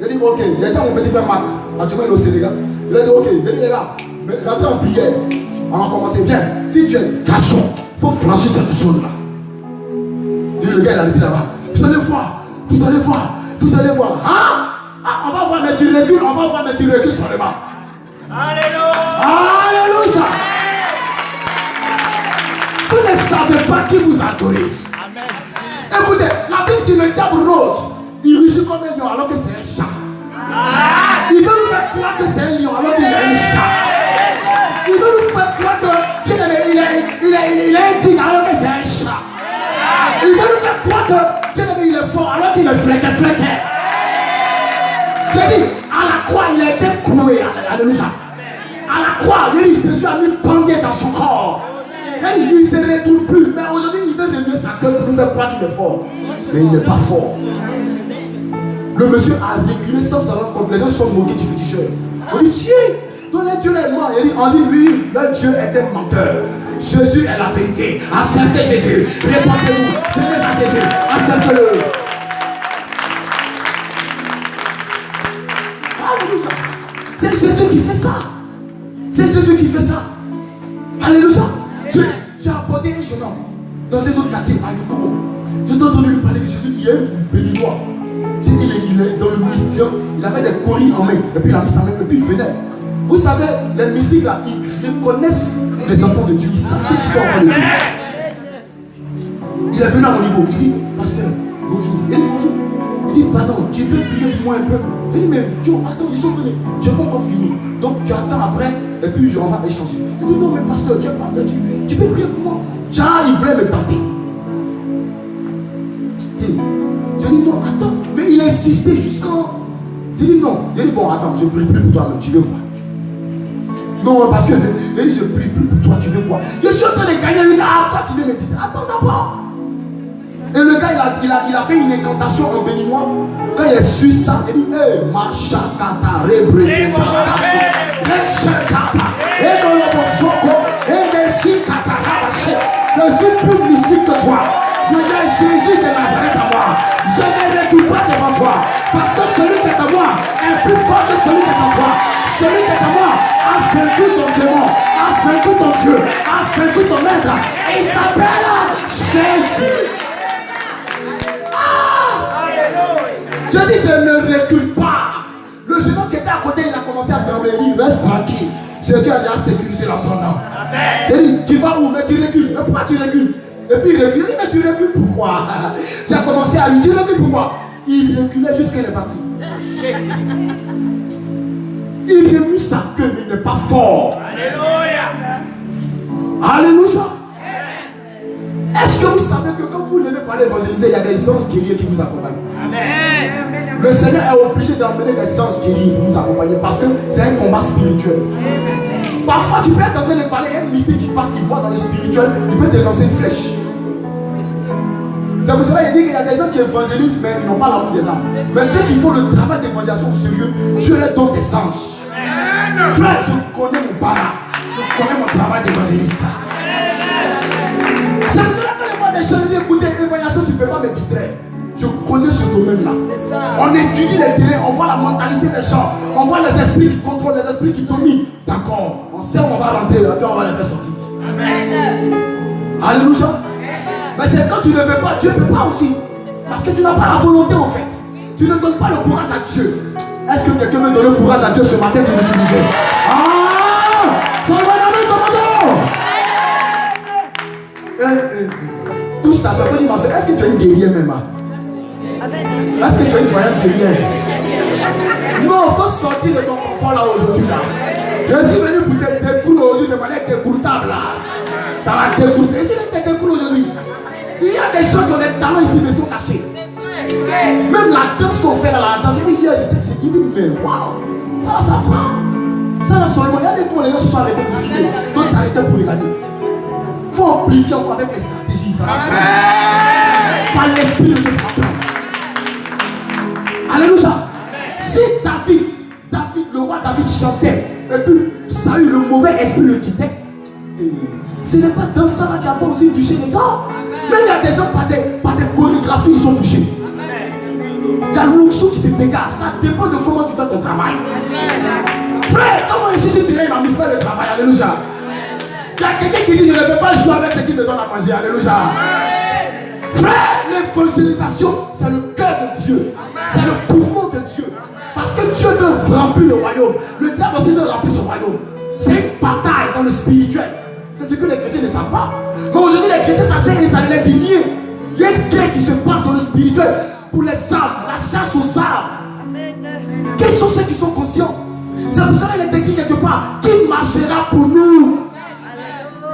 Il a dit ok, il a dit à mon petit frère Marc, actuellement il est au Sénégal. Il a dit ok, il a dit les gars, rentrez en prière. On va commencer, viens. Si tu es garçon, il faut franchir cette zone là. Le gars il a dit là-bas, vous allez voir. On va voir, mais tu recules seulement. Alléluia. Vous ne savez pas qui vous adorez. Écoutez, la Bible dit le diable rôde. Il rugit comme un lion alors que c'est un chat. Il veut nous faire croire que c'est un lion alors qu'il est un chat. Il veut nous faire croire qu'il est un tigre alors que c'est un chat. Il veut nous faire croire qu'il est fort alors qu'il est fléqué. J'ai dit, à la croix, il a été cloué. Alléluia. À la croix, Jésus a mis bandé dans son corps. Et il ne se retourne plus. Mais aujourd'hui, il veut remuer sa queue pour nous faire croire qu'il est fort. Mais il n'est pas fort. Le monsieur a reculé sans s'en rendre compte. Les gens se sont moqués du féticheur. On dit, tiens, ton Dieu est mort. On dit, oui, le Dieu est un menteur. Jésus est la vérité. Acceptez Jésus. Répondez-vous. Venez à Jésus. Acceptez-le. C'est Jésus qui fait ça. C'est Jésus qui fait ça. Alléluia. J'ai apporté un jeune homme dans un autre quartier à Yukoro. J'ai entendu lui parler de Jésus. Il est béninois. Il est dans le mystère. Il avait des coris en main. Et puis il a mis sa main. Et puis il venait. Vous savez, les mystiques là, ils reconnaissent les enfants de Dieu. Ils savent ceux qui sont enfants de Dieu. Il est venu à mon niveau. Il dit, pasteur, bonjour. Il dit bonjour. Il dit, pardon, tu peux prier pour moi un peu. Il dit, mais Dieu, attends, ils sont venus. Je n'ai pas encore fini. Donc tu attends après, et puis on va échanger. Il dit, non, mais pasteur, tu peux prier pour moi. Tiens, il voulait me tenter. J'ai dit, non, attends. Mais il insistait jusqu'en. J'ai dit, non. J'ai dit, bon, attends, je prie plus pour toi, mais tu veux quoi? Non, parce que, il dit, je prie plus pour toi, tu veux quoi? Je suis en train de gagner une art, toi tu veux me distraire. Attends d'abord. Et le gars, il a fait une incantation en béninois. Quand il a su ça, il dit, hey, machakata, rebrete, je suis plus mystique que toi. Je dis Jésus de Nazareth à moi. Je ne recule pas devant toi. Parce que celui qui est à moi est plus fort que celui qui est à toi. Celui qui est à moi a vaincu ton démon, a vaincu ton Dieu, a vaincu ton maître. Et il s'appelle Jésus. Je dis, je ne recule pas. Le jeune homme qui était à côté, il a commencé à trembler. Il dit, reste tranquille. Jésus a déjà sécurisé la zone. Il dit, tu vas où? Mais tu recules. Mais pourquoi tu recules? Et puis il recule. Il dit, mais tu recules pourquoi? J'ai commencé à lui dire, tu recules pourquoi? Il reculait jusqu'à il est parti. Il remue sa queue, mais il n'est pas fort. Alléluia. Alléluia. Est-ce que vous savez que quand vous levez par l'évangéliser, il y a des anges guerriers qui vous accompagnent? Amen. Le Seigneur est obligé d'emmener des anges guerriers pour vous accompagner parce que c'est un combat spirituel. Amen. Parfois, tu peux être en train de parler, il y a un mystique qui passe, qui voit dans le spirituel, il peut te lancer une flèche. C'est pour cela qu'il dit qu'il y a des gens qui évangélisent, mais ils n'ont pas l'amour des âmes. Mais ceux qui font le travail d'évangélisation sérieux, Dieu leur donne des anges. Frère, je connais mon parent, je connais mon travail d'évangéliste. C'est pour cela que je vois des gens dire, écoutez, évaluation, tu ne peux pas me distraire. Je connais ce domaine-là. On étudie les terrains, on voit la mentalité des gens, on voit les esprits qui contrôlent, les esprits qui dominent. D'accord, on sait où on va rentrer, là, puis on va les faire sortir. Amen. Alléluia. Mais c'est quand tu ne veux pas, Dieu ne peut pas aussi. Parce que tu n'as pas la volonté en fait. Tu ne donnes pas le courage à Dieu. Est-ce que quelqu'un me donne le courage à Dieu ce matin de l'utiliser? Ah! Touche ta soeur, dis ma soeur, est-ce que tu as une guerrière même? Est-ce que tu as une voyante guerrière? Non, il faut sortir de ton confort là aujourd'hui là. Je suis venu pour te découvrir aujourd'hui de manière décourtable là. Dans la décourte. Et si je te découvre aujourd'hui, il y a des gens qui ont des talents ici mais sont cachés. Même la danse qu'on fait là, la danse, j'ai dit hier, j'ai dit mais waouh, ça prend. Ça va seulement. Il y a des gens qui se sont arrêtés pour filmer, d'autres s'arrêtaient pour regarder. Il faut amplifier encore avec les stratégies. Ça va par l'esprit de Dieu, ça va prendre. Alléluia. Si David, le roi David chantait, et puis Saül, le mauvais esprit le quittait, ce n'est pas dans ça qu'il y a pas aussi touché les gens. Mais il y a des gens par des chorégraphies, ils sont touchés. Il y a l'onction qui se dégage. Ça dépend de comment tu fais ton travail. Frère, comment je suis sur le terrain, il m'a mis faire le travail. Alléluia. Il y a quelqu'un qui dit je ne peux pas jouer avec ce qui me donne à manger. Alléluia. Frère, l'évangélisation, c'est le cœur de Dieu. C'est le poumon de Dieu. Parce que Dieu veut remplir le royaume. Le diable aussi veut remplir son royaume. C'est une bataille dans le spirituel. C'est ce que les chrétiens ne savent pas. Mais aujourd'hui, les chrétiens, ça ne les dit rien. Il y a une guerre qui se passe dans le spirituel pour les âmes, la chasse aux âmes. Quels sont ceux qui sont conscients? C'est pour ça qu'il est écrit quelque part. Qui marchera pour nous?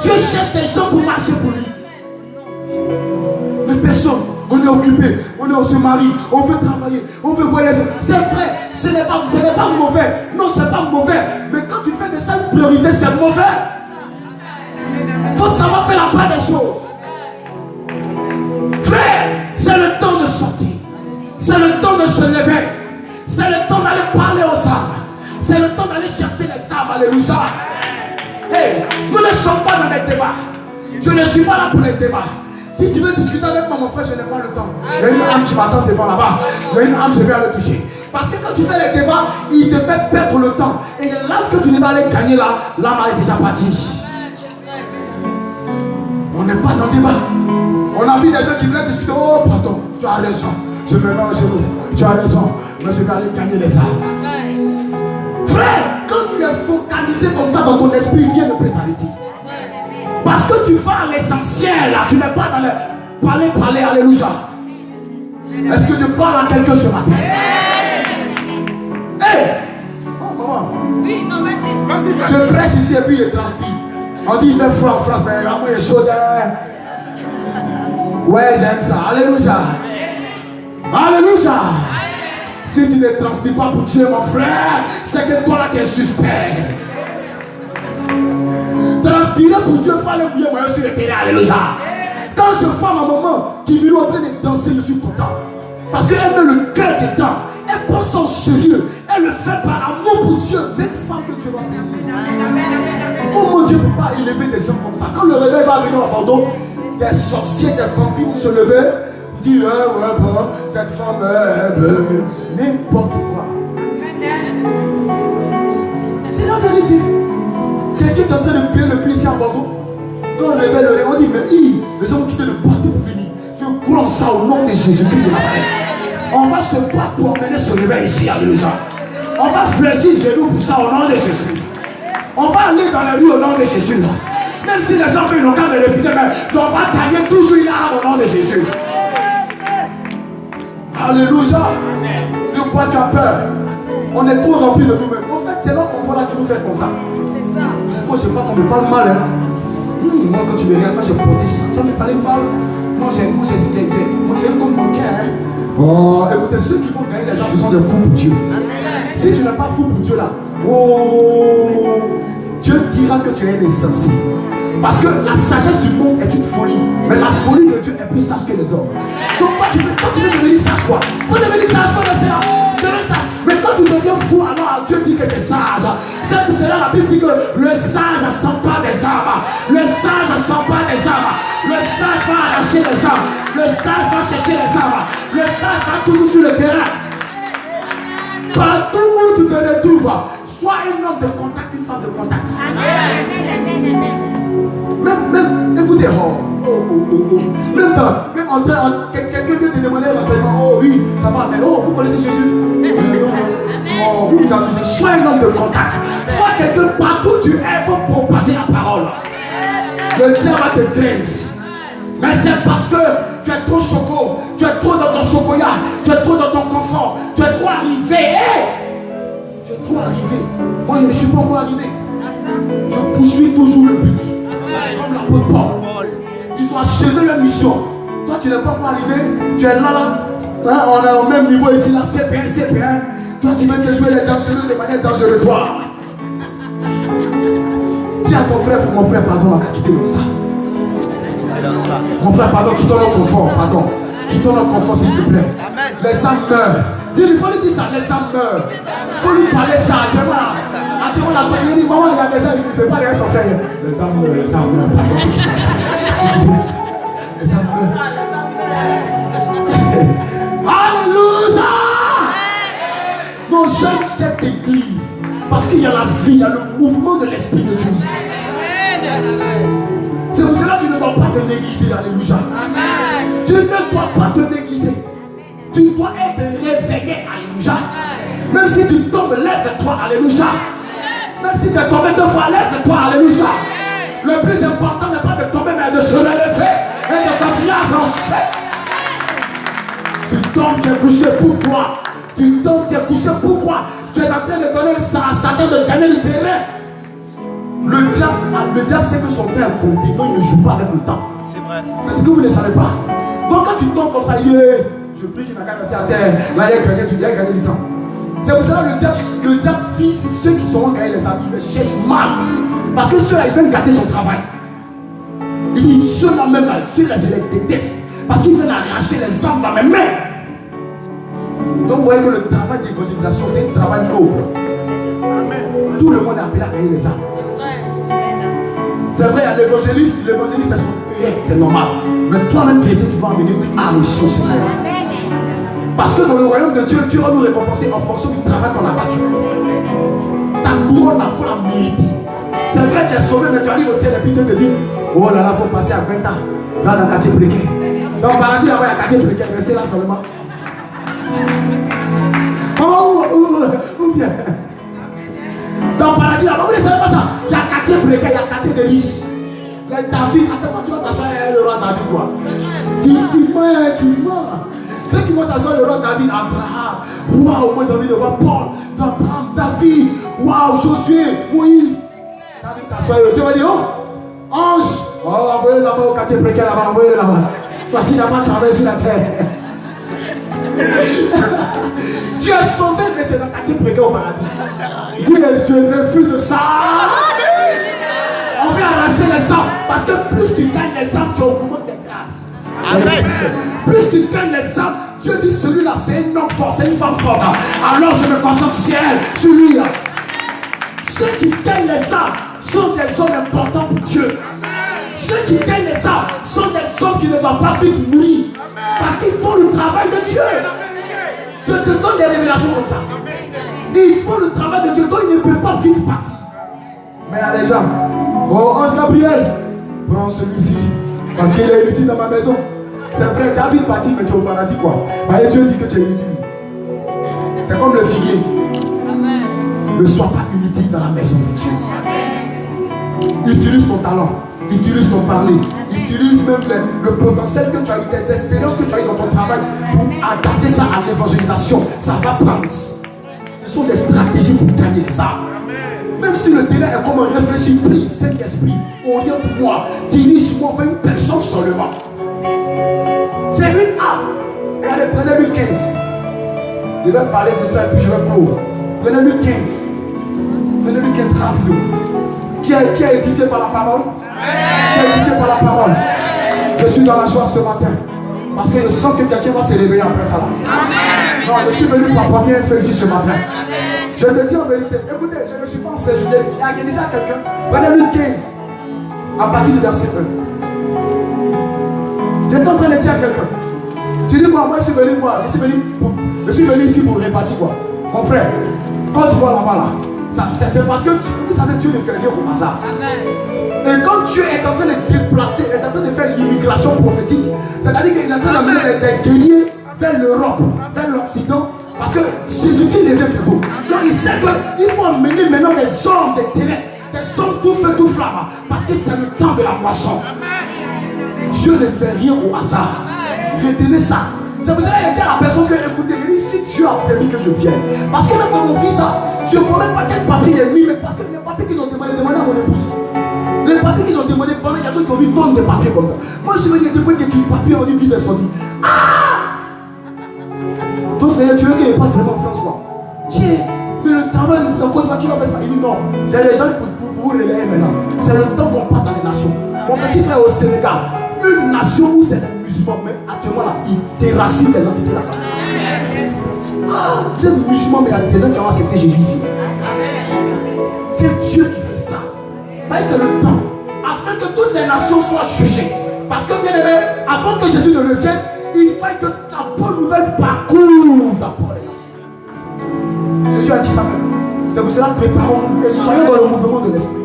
Dieu cherche des gens pour marcher pour lui. Mais personne. On est occupé, on se marie, on veut travailler, on veut voyager. C'est vrai, ce n'est pas mauvais. Non, c'est pas mauvais. Mais quand tu fais de ça une priorité, c'est mauvais. Il faut savoir faire la part des choses. Frère, c'est le temps de sortir. C'est le temps de se lever. C'est le temps d'aller parler aux âmes. C'est le temps d'aller chercher les âmes. Alléluia. Hey, nous ne sommes pas dans les débats. Je ne suis pas là pour les débats. Si tu veux discuter avec moi, mon frère, je n'ai pas le temps. Il y a une âme qui m'attend devant là-bas. Il y a une âme, je vais aller toucher. Parce que quand tu fais les débats, il te fait perdre le temps. Et l'âme que tu devais aller gagner là, l'âme est déjà partie. On n'est pas dans le débat. On a vu des gens qui veulent discuter. Oh, pardon, tu as raison. Je me mets en genou. Tu as raison. Mais je vais aller gagner les âmes. Frère, quand tu es focalisé comme ça dans ton esprit, rien ne peut t'arrêter. Parce que tu vas à l'essentiel là, tu n'es pas dans le parler, alléluia. Est-ce que je parle à quelqu'un ce matin? Hey! Oh maman. Oui, non, vas-y. Je prêche ici et puis je transpire. On dit il fait froid en France, mais vraiment il est chaud. Ouais, j'aime ça, alléluia. Alléluia. Si tu ne transpires pas pour Dieu, mon frère, c'est que toi là tu es suspect. Transpirer pour Dieu, il fallait oublier moi sur le terrain, alléluia. Quand je vois ma maman qui est en train de danser, je suis content. Parce qu'elle met le cœur dedans. Elle prend ça au sérieux. Elle le fait par amour pour Dieu. C'est une femme que Dieu va bénir. Comment Dieu ne peut pas élever des gens comme ça? Quand le réveil va venir à Bordeaux, des sorciers, des vampires vont se lever. Dire ouais, bon, cette femme n'importe quoi. C'est la vérité. Quelqu'un est en train de payer le prix ici à Bordeaux. Quand on réveille le réveil, on dit mais les gens ont quitté le partout pour venir. Je crois en ça au nom de Jésus-Christ de Nazareth. On va se battre pour emmener ce réveil ici, alléluia. On va fléchir les genoux pour ça au nom de Jésus. On va aller dans la rue au nom de Jésus. Même si les gens font une occasion de refuser, mais on va gagner toujours une âme au nom de Jésus. Alléluia. De quoi tu as peur? On est trop rempli de nous-mêmes. En fait, c'est notre confort là qui nous fait comme ça. C'est ça. Moi, je crois qu'on me parle mal. Hein. Moi, quand tu me regardes, quand j'ai porté ça, tu me parlais mal. Moi, j'ai comme mon cœur. Hein. Oh, écoutez, ceux qui vont gagner les gens, ce sont des fous pour Dieu. Si tu n'es pas fou pour Dieu là, oh, Dieu dira que tu es insensé. Parce que la sagesse du monde est une folie. Mais la folie de Dieu est plus sage que les hommes. Donc quand tu veux devenir sage quoi? Il faut devenir sage, faut devenir sage. Mais quand tu deviens fou, alors Dieu dit que tu es sage. C'est pour cela la Bible dit que le sage s'empare des âmes. Le sage s'empare des âmes. Le sage va arracher les âmes. Le sage va chercher les âmes. Le sage va toujours sur le terrain. Partout où tu te retrouves, sois un homme de contact, une femme de contact. Même, écoutez, même dans de contact. Sois quelqu'un partout où tu es, il faut propager la parole. Le diable va te craindre. Mais c'est parce que tu es trop choco, tu es trop dans ton chocolat, tu es trop dans ton confort, tu es trop arrivé. Tu es trop arrivé. Moi, je ne suis pas encore arrivé. Je poursuis toujours le but. Comme l'apôtre Paul. Ils ont achevé leur mission. Toi, tu n'es pas encore arrivé. Tu es là. Hein, on est au même niveau ici, là, CP1. Toi, tu veux te jouer les dangereux de manière dangereuse. Toi. Dis à ton frère, mon frère, pardon, on va quitter le sang. Mon frère, pardon, quittons notre confort, pardon. Quittons notre confort, s'il te plaît. Les âmes meurent. Il faut lui dire ça, les âmes meurent. Il faut lui parler ça. Tu vois là. Tu vois là, il dit, maman, il y a déjà, il ne peut pas aller son frère. Les âmes meurent, pardon. Les âmes meurent. Alléluia. Non, j'aime cette église. Parce qu'il y a la vie, il y a le mouvement de l'esprit de Dieu. C'est pour cela que tu ne dois pas te négliger. Alléluia. Amen. Tu ne dois pas te négliger. Tu dois être réveillé. Alléluia. Même si tu tombes, lève-toi. Alléluia. Même si tu es tombé 2 fois, lève-toi. Alléluia. Le plus important n'est pas de tomber, mais de se lever et de continuer à avancer. Tu tombes, tu es couché, pourquoi? Tu tombes, tu es couché, pourquoi? Tu es en train de donner ça à Satan de gagner le terrain. Le diable sait que son temps est compté, donc il ne joue pas avec le temps. C'est vrai. C'est ce que vous ne savez pas. Donc quand tu tombes comme ça, je prie qu'il n'a qu'à rester à terre. Là, il y a gagné, tu dis, il a gagné du temps. C'est pour cela que le diable vise ceux qui seront gagnés les amis, ils cherchent mal. Parce que ceux-là, ils veulent gâter son travail. Il dit, ceux-là même là, ceux-là, je les déteste. Parce qu'ils veulent arracher les âmes dans mes mains. Donc vous voyez que le travail d'évangélisation, c'est un travail noble. Tout le monde est appelé à gagner les âmes. C'est vrai, à l'évangéliste, c'est normal. Mais toi-même, chrétien, tu dois amener une âme au Seigneur. Parce que dans le royaume de Dieu, Dieu va nous récompenser en fonction du travail qu'on a battu. Ta couronne, il faut la mériter. C'est vrai, tu es sauvé, mais tu arrives au ciel et puis Dieu te dit, oh là là, il faut passer à 20 ans. Tu vas dans le quartier précaire. Dans le paradis, là-bas, il y a un quartier précaire, restez là seulement. Ou bien. Dans le paradis, là-bas, vous ne savez pas ça. Il y a un quartier précaire, il y a un quartier de riches. Les David, attends, tu vas t'asseoir le roi David, quoi. Tu mens. Ceux qui vont s'asseoir le roi David, Abraham. Waouh, moi j'ai envie de voir Paul, Abraham, David. Waouh, Josué, Moïse. David t'assoit, tu vas dire, oh, ange. Oh, envoyez-le là-bas au quartier précaire, là-bas, envoyez-le là-bas. Parce qu'il n'a pas travaillé sur la terre. Tu es sauvé, mais tu es dans le quartier précaire au paradis. Dieu refuse ça. On veut arracher les âmes. Parce que plus tu gagnes les âmes, tu augmentes tes grades. Amen. Plus tu gagnes les âmes, Dieu dit celui-là, c'est un homme fort, c'est une femme forte. Alors je me concentre sur elle, sur lui. Ceux qui gagnent les âmes sont des hommes importants pour Dieu. Ceux qui gagnent les âmes sont des hommes qui ne doivent pas vite mourir. Parce qu'ils font le travail de Dieu. Je te donne des révélations comme ça. Il faut le travail de Dieu, donc il ne peut pas vite partir. Mais il y a des gens. Oh, Ange Gabriel, prends celui-ci. Parce qu'il est inutile dans ma maison. C'est vrai, tu as vite parti, mais tu es au paradis, quoi. Et Dieu dit que tu es inutile. C'est comme le figuier. Amen. Ne sois pas inutile dans la maison de Dieu. Amen. Utilise ton talent. Utilise ton parler. Utilise même le potentiel que tu as eu, des expériences que tu as eu dans ton travail pour adapter ça à l'évangélisation. Ça va prendre. Ce sont des stratégies pour gagner les âmes. Même si le délai est comme un réfléchis, prie, Saint-Esprit, oriente-moi, dirige-moi vers une personne seulement. C'est une âme. Regardez, prenez Luc 15. Je vais parler de ça et puis je vais clore. Prenez Luc 15. Prenez Luc 15 rapidement. Qui est édifié par la parole? Qui est édifié par la parole? Je suis dans la joie ce matin. Parce que je sens que quelqu'un va se réveiller après ça. Amen. Non, je suis venu pour apporter un feu ici ce matin. Amen. Je te dis en vérité, écoutez, je ne suis pas en séjourné. Je disais à quelqu'un, prenez Luc 15, à partir du verset 1. J'étais en train de dire à quelqu'un, tu dis, moi je suis venu voir, je suis venu ici pour répartir quoi. Mon frère, quand tu vois là-bas là, c'est parce que vous savez que Dieu ne fait rien au hasard. Amen. Et quand Dieu est en train de déplacer, est en train de faire l'immigration prophétique, c'est-à-dire qu'il est en train d'amener des guerriers vers l'Europe, vers l'Occident, parce Parce que Jésus-Christ devient debout. Donc il sait qu'il faut emmener maintenant des hommes, des ténèbres, des hommes tout feu, tout flamme. Parce que c'est le temps de la moisson. Dieu ne fait rien au hasard. Retenez ça. C'est pour ça qu'il a dit à la personne que, écoutez, si Dieu a permis que je vienne. Parce que même dans mon fils, je ne vois même pas quel papier il est mis, mais parce que les papiers qu'ils ont demandé à mon épouse. Les papiers qu'ils ont demandé pendant, il y a d'autres qui ont eu tonnes de papiers comme ça. Moi, je me dis, il y a quelques papiers, on dit, fils est sorti. Ah! Donc, Seigneur, tu veux qu'il n'y ait pas vraiment en France, quoi. Tiens, mais le travail, dans quoi tu vas faire ça? Il dit non, il y a des gens pour vous réveiller maintenant. C'est le temps qu'on part dans les nations. Mon petit frère au Sénégal, une nation où c'est des musulmans, mais actuellement là, ils déracinent les entités là-bas. Ah, vous êtes musulmans, mais il y a des gens qui ont accepté Jésus ici. C'est Dieu qui fait ça. Mais c'est le temps, afin que toutes les nations soient jugées. Parce que bien aimé, avant que Jésus ne revienne, il faut que la bonne nouvelle parcourt d'abord les nations. Jésus a dit ça même. C'est pour cela que préparons et soyons dans le mouvement de l'esprit.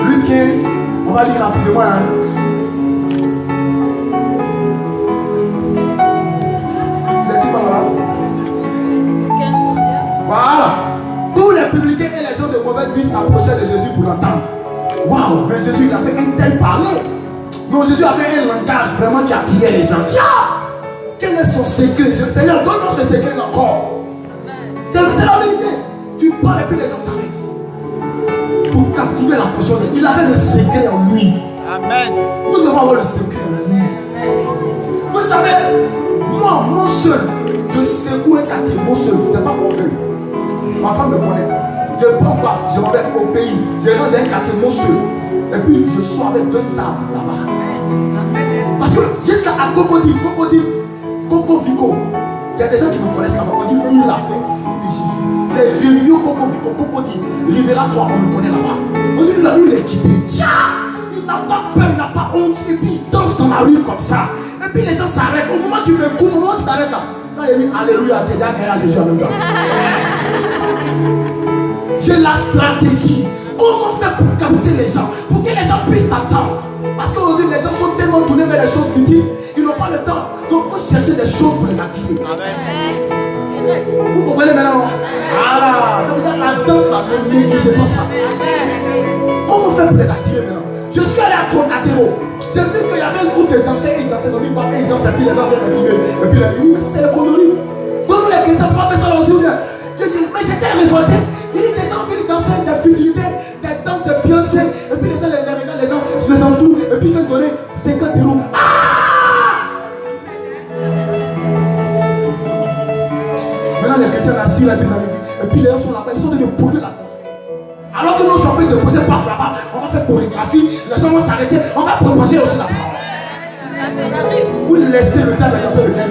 Luc 15, on va lire rapidement. Hein. Il a dit par là. Voilà. Tous les publicains et les gens de mauvaise vie s'approchaient de Jésus pour l'entendre. Waouh, mais Jésus il avait un tel parler. Non, Jésus avait un langage vraiment qui attirait les gens. Tiens, quel est son secret? Seigneur, donne-moi ce secret encore. C'est la vérité. Tu parles et puis les gens s'arrêtent. Pour captiver la portion. Il avait le secret en lui. Amen. Nous devons avoir le secret en lui. Vous savez, moi, mon seul, je secoue un quartier, mon seul, c'est pas mon veut. Ma femme me connaît. Je prends baf, je m'en vais au pays, je rentre dans un quartier, mon seul. Et puis je sors avec 2 arbres là-bas. Parce que jusqu'à Cocody, Coco Vico, il y a des gens qui me connaissent là-bas. On dit, il a fait fou de Jésus. C'est le mieux Coco Vico, Cocody, Rivera 3, on me connaît là-bas. On dit, la rue, il est quitté. Tiens, il n'a pas peur, il n'a pas honte. Et puis il danse dans la rue comme ça. Et puis les gens s'arrêtent. Au moment où tu me cours, au moment où tu t'arrêtes là. Quand il dit Alléluia, tu es derrière Jésus en même temps. J'ai la stratégie. Comment faire pour capter les gens? Pour que les gens puissent t'attendre. Parce qu'aujourd'hui, les gens sont tellement tournés vers les choses futiles, ils n'ont pas le temps. Donc, il faut chercher des choses pour les attirer. Amen. Vous comprenez maintenant? Voilà. Ça veut dire la danse, là, ne négligez pas ça. Comment faire pour les attirer maintenant? Je suis allé à Trocadéro. J'ai vu qu'il y avait un groupe de danseurs et ils dansaient dans l'hip-hop et ils dansaient, et puis les gens viennent filmer. Et puis, mais ça, c'est les conneries. Donc, nous, les chrétiens, on ne peut pas faire ça aussi. Je dis, mais j'étais révolté. Il dit, des gens viennent danser des futilités, des danses de Beyoncé, et puis les gens les regardent, les gens se les entourent, et puis ils viennent donner 50 €. Ah! Maintenant, les chrétiens assis là, et puis les gens sont là-bas, ils sont en train de polluer l'atmosphère. Alors que nous sommes en train de poser par là-bas, on va faire chorégraphie, les gens vont s'arrêter, on va proposer aussi la parole. Vous laissez le diable un peu le gain.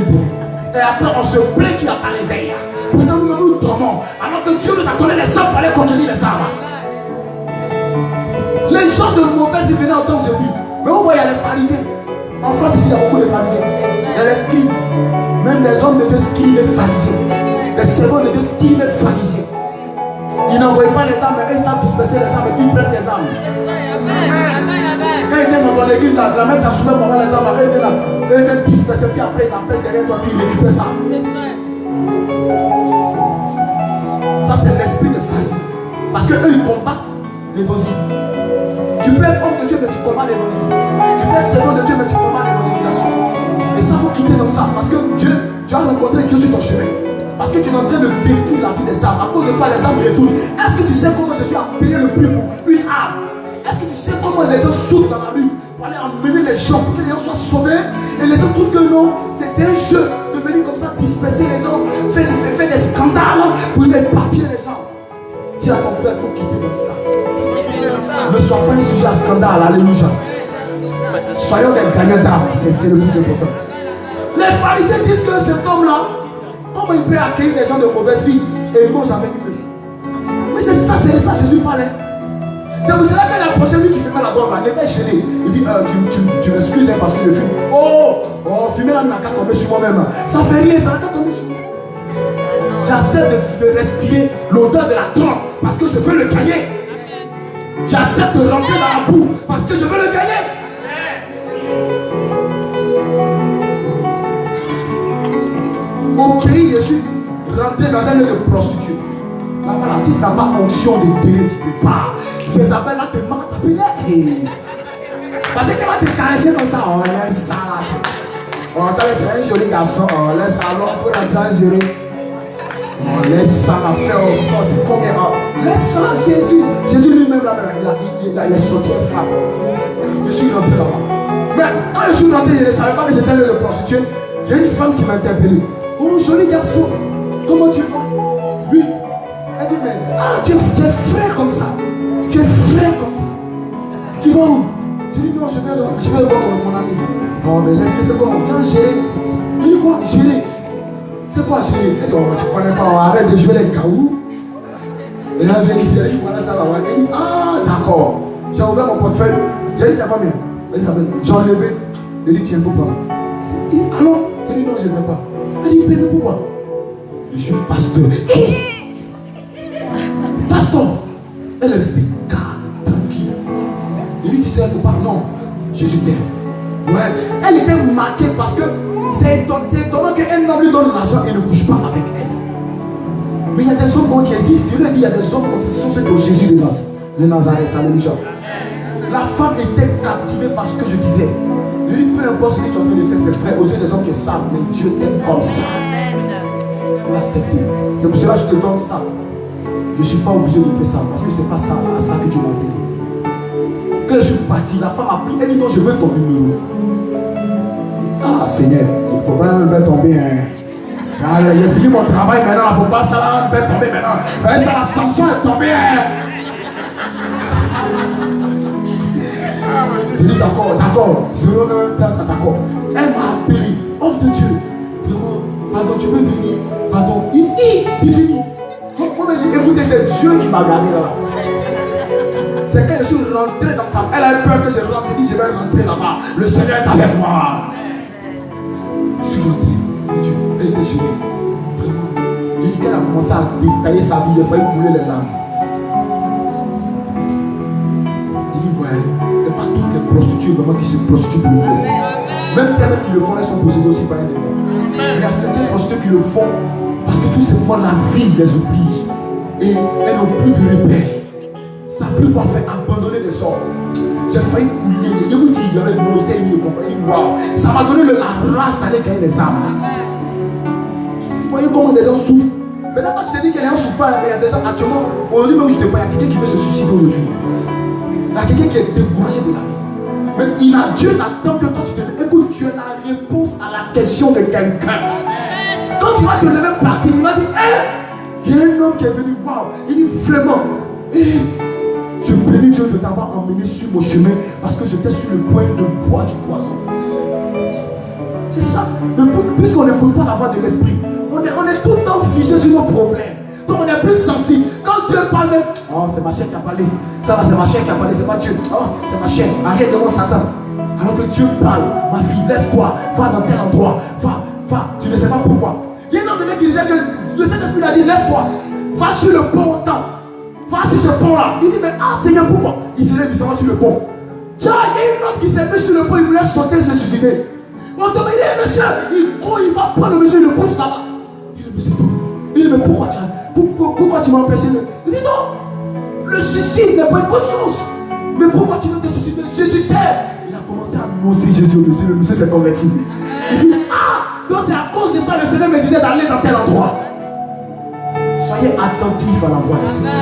Et après, on se plaint qu'il n'y a pas réveil. Maintenant, nous dormons. Alors que Dieu nous a donné les âmes pour aller conquérir les âmes. Les gens de mauvaise vie venaient entendre Jésus. Mais vous voyez, il y a les pharisiens. En France, ici, il y a beaucoup de pharisiens. Il y a les scribes. Même des hommes de Dieu scribes et pharisiens. Les servants de Dieu scribes et pharisiens. Ils n'envoient pas les âmes, mais ils savent disperser les âmes et puis ils prennent les âmes. Quand ils viennent dans l'église, la mère s'assouvait pour voir les âmes. Ils viennent disperser, puis après ils appellent derrière toi, puis ils récupèrent ça. Ça, c'est l'esprit des pharisiens. Parce qu'eux, ils combattent l'évangile. Tu peux être homme de Dieu, mais tu combats l'évangile. Tu peux être servant de Dieu, mais tu combats l'évangélisation. Et ça, il faut quitter dans ça. Parce que Dieu, tu as rencontré Dieu sur ton chemin. Parce que tu es en train de détruire la vie des âmes. À cause de quoi les âmes retournent. Est-ce que tu sais comment Jésus a payé le prix pour une âme? Est-ce que tu sais comment les gens souffrent dans la rue pour aller emmener les gens, pour que les gens soient sauvés? Et les gens trouvent que non, c'est un jeu de venir comme ça disperser les gens, faire des scandales pour les papiers les gens. Dis à ton frère, il faut quitter dans ça. Ne sois pas un sujet à scandale, alléluia. Soyons des gagnants d'âme, c'est le plus important. Les pharisiens disent que cet homme-là, comment il peut accueillir des gens de mauvaise vie et il mange avec eux? Mais c'est ça Jésus parlait. C'est pour cela que la prochaine nuit qui filmait la drogue, il était gêné. Il dit, tu m'excuses parce que je fume. Oh, fumer là, n'a qu'à tomber sur moi-même. Ça fait rien, ça n'a qu'à tomber sur moi. J'accepte de respirer l'odeur de la drogue parce que je veux le gagner. J'accepte de rentrer dans la boue parce que je veux le gagner. Au pays je suis rentré dans un lieu de prostituée. Là-bas, là, tu n'as pas onction de départ. Jézabel va te taper. Parce qu'elle va te caresser comme ça. Oh, laisse ça là. Oh, tu es un joli garçon. Oh, laisse ça. Alors, il faut rentrer à gérer. Oh, laisse ça là. Faire au fond. C'est combien? Oh, laisse ça, Jésus. Jésus lui-même, là, il est sorti un femme. Je suis rentré là-bas. Mais quand je suis rentré, je ne savais pas que c'était un lieu de prostituée. Il y a une femme qui m'a interpellé. Oh, joli garçon. Comment tu vas? Oui. Elle dit, mais tu es frais comme ça. Tu es frais comme ça. Tu vas où? Je dis, non, je vais le voir mon ami. Oh, mais laisse-moi, c'est quoi? Viens gérer. Il dit quoi? Gérer. C'est quoi gérer? Elle dit, oh, tu connais pas, arrête de jouer les caoutchoucs. Et elle vient ici, elle dit, voilà ça va. Elle dit, ah, d'accord. J'ai ouvert mon portefeuille. J'ai dit, c'est combien? Elle dit, ça va. J'ai enlevé. Elle dit, tiens, faut pas. Elle dit, allons? Elle dit, non, je ne vais pas. Elle dit, mais pourquoi? Je suis pasteur. Pasteur. Elle est restée tranquille. Il lui dit, tu sais, il ne faut pas. Non, Jésus t'aime. Ouais. Elle était marquée parce que c'est étonnant qu'un homme lui donne l'argent et ne couche pas avec elle. Mais il y a des hommes qui existent. Il lui a dit, il y a des hommes comme ça. Ce sont ceux de Jésus de Nazareth. Alléluia. La femme était captivée par ce que je disais. Il dit, peu importe ce que tu es en train de faire, c'est vrai. Aux yeux des hommes, tu es sale, mais Dieu t'aime comme ça. Il faut l'accepter. C'est pour cela que je te donne ça. Je ne suis pas obligé de faire ça parce que ce n'est pas ça, à ça que Dieu m'a appelé. Quand je suis parti, la femme a pris, elle dit non, je veux ton numéro. Ah Seigneur, il ne faut pas me faire tomber. J'ai fini mon travail maintenant, il ne faut pas ça me faire tomber maintenant. Ça, la sanction est tombée. J'ai dit d'accord, d'accord. Elle m'a appelé, homme de Dieu. Vraiment, pardon, tu peux venir. Pardon, il finit. Écoutez, c'est Dieu qui m'a gardé là. C'est quand je suis rentré dans sa... Elle a eu peur que je rentre. Elle dit, je vais rentrer là-bas. Le Seigneur est avec moi. Je suis rentré. Dieu, elle était gênée. Vraiment. Il dit qu'elle a commencé à détailler sa vie. Il a failli couler les larmes. Il dit, ouais, c'est pas toutes les prostituées vraiment qui se prostituent pour le plaisir. Même celles qui le font, elles sont possédées aussi par un démon. Il y a certaines prostituées qui le font parce que tout simplement la vie les oblige. Et elles n'ont plus de repères. Ça n'a plus quoi faire, abandonner des sorts. J'ai failli couler. Je vous dis, il y avait une j'étais ému de compagnie. Waouh! Ça m'a donné la rage d'aller gagner des âmes. Vous voyez comment des gens souffrent. Maintenant, quand tu te dis qu'il y a un souffrant, il y a des gens actuellement, aujourd'hui même je te parle, il y a quelqu'un qui veut se suicider aujourd'hui. Il y a quelqu'un qui est découragé de la vie. Mais Dieu n'attend que toi tu te dis, écoute, tu as la réponse à la question de quelqu'un. Quand tu vas te lever partir, il va dire, il y a un homme qui est venu, waouh, il dit vraiment, je bénis Dieu de t'avoir emmené sur mon chemin parce que j'étais sur le point de boire du poison. C'est ça. Mais puisqu'on n'écoute pas la voix de l'esprit, on est tout le temps figé sur nos problèmes. Donc on est plus sensible. Quand Dieu parle, oh, c'est ma chair qui a parlé. Ça là, c'est ma chair qui a parlé, c'est pas Dieu. Oh, c'est ma chair. Arrête de mon Satan. Alors que Dieu parle, ma fille, lève-toi, va dans tel endroit, va. Tu ne sais pas pourquoi. Il y a un homme donné qui disait que le Saint-Esprit a dit, lève-toi, va sur le pont autant. Va sur ce pont-là. Il dit, mais Seigneur, pourquoi? Il se lève, il s'en va sur le pont. Tiens, il y a un homme qui s'est mis sur le pont, il voulait sauter, se suicider. On te dit, monsieur, il court, il va prendre le monsieur, il le pousse là-bas. Il dit, monsieur, il dit, mais pourquoi tu m'as empêché de... Il dit, non, le suicide n'est pas une bonne chose. Mais pourquoi tu veux te suicider? Jésus t'aime. Il a commencé à annoncer Jésus au-dessus, le monsieur s'est converti. Il dit, donc c'est à cause de ça le Seigneur me disait d'aller dans tel endroit. Soyez attentifs à la voix du Seigneur.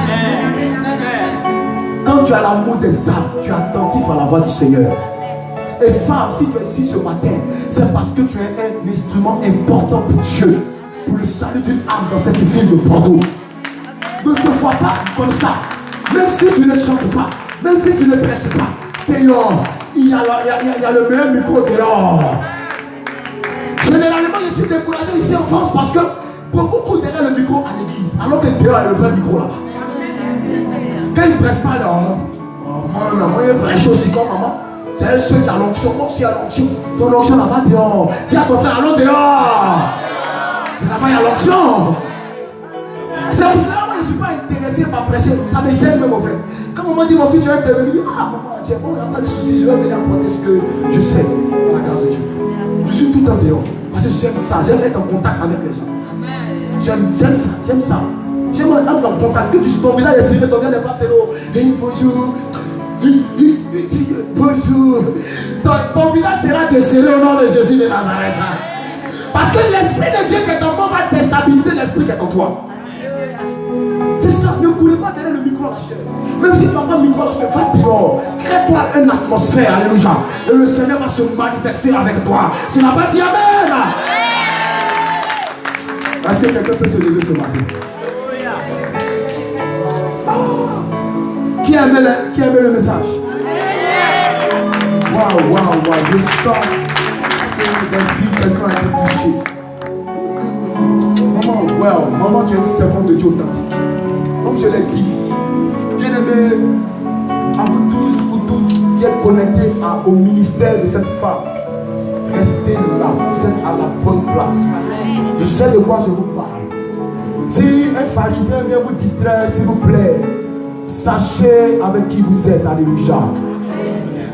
Quand tu as l'amour des âmes, tu es attentif à la voix du Seigneur. Et femme, si tu es ici ce matin, c'est parce que tu es un instrument important pour Dieu, pour le salut d'une âme dans cette ville de Bordeaux. Ne te vois pas comme ça. Même si tu ne chantes pas, même si tu ne prêches pas, dehors, il y a le meilleur micro dehors. Généralement, je suis découragé ici en France parce que beaucoup courent derrière le micro à l'église, alors que dehors, il y a le vrai micro là-bas. Quand ils ne prêchent pas, moi, je prêche aussi comme maman. C'est un seul qui a l'onction. Moi aussi, il y a l'onction. Ton onction là-bas dehors. Dis à ton frère, allons dehors. C'est là-bas, il y a l'onction. C'est pour cela que moi, je ne suis pas intéressé par prêcher. Ça me gêne même en fait. Quand maman dit, mon fils, je vais intervenir, je dis, maman, tiens, bon, il n'y a pas de souci, je vais venir apporter ce que je sais dans la grâce de Dieu. Je suis tout le temps dehors. Parce que j'aime ça, j'aime être en contact avec les gens. J'aime ça, j'aime ça. J'aime un homme dans ton cas, que ton visage est serré, ton visage n'est pas serré. Hey, bonjour. Bonjour. Ton visage sera desserré au nom de Jésus de Nazareth. Parce que l'esprit de Dieu qui est en toi va déstabiliser l'esprit qui est en toi. C'est ça, ne courez pas derrière le micro à la chair. Même si tu n'as pas le micro à la chair, va dehors. Crée-toi une atmosphère, alléluia. Et le Seigneur va se manifester avec toi. Tu n'as pas dit Amen. Est-ce que quelqu'un peut se lever ce matin? Qui aimait le message? Waouh, je sens que dans la vie, quelqu'un a été touché. Maman, tu es une servante de Dieu authentique. Comme je l'ai dit, bien aimé, à vous tous, vous toutes qui êtes connectés au ministère de cette femme, restez là, vous êtes à la bonne place. Je sais de quoi je vous parle. Si un pharisien vient vous distraire, s'il vous plaît, sachez avec qui vous êtes, alléluia.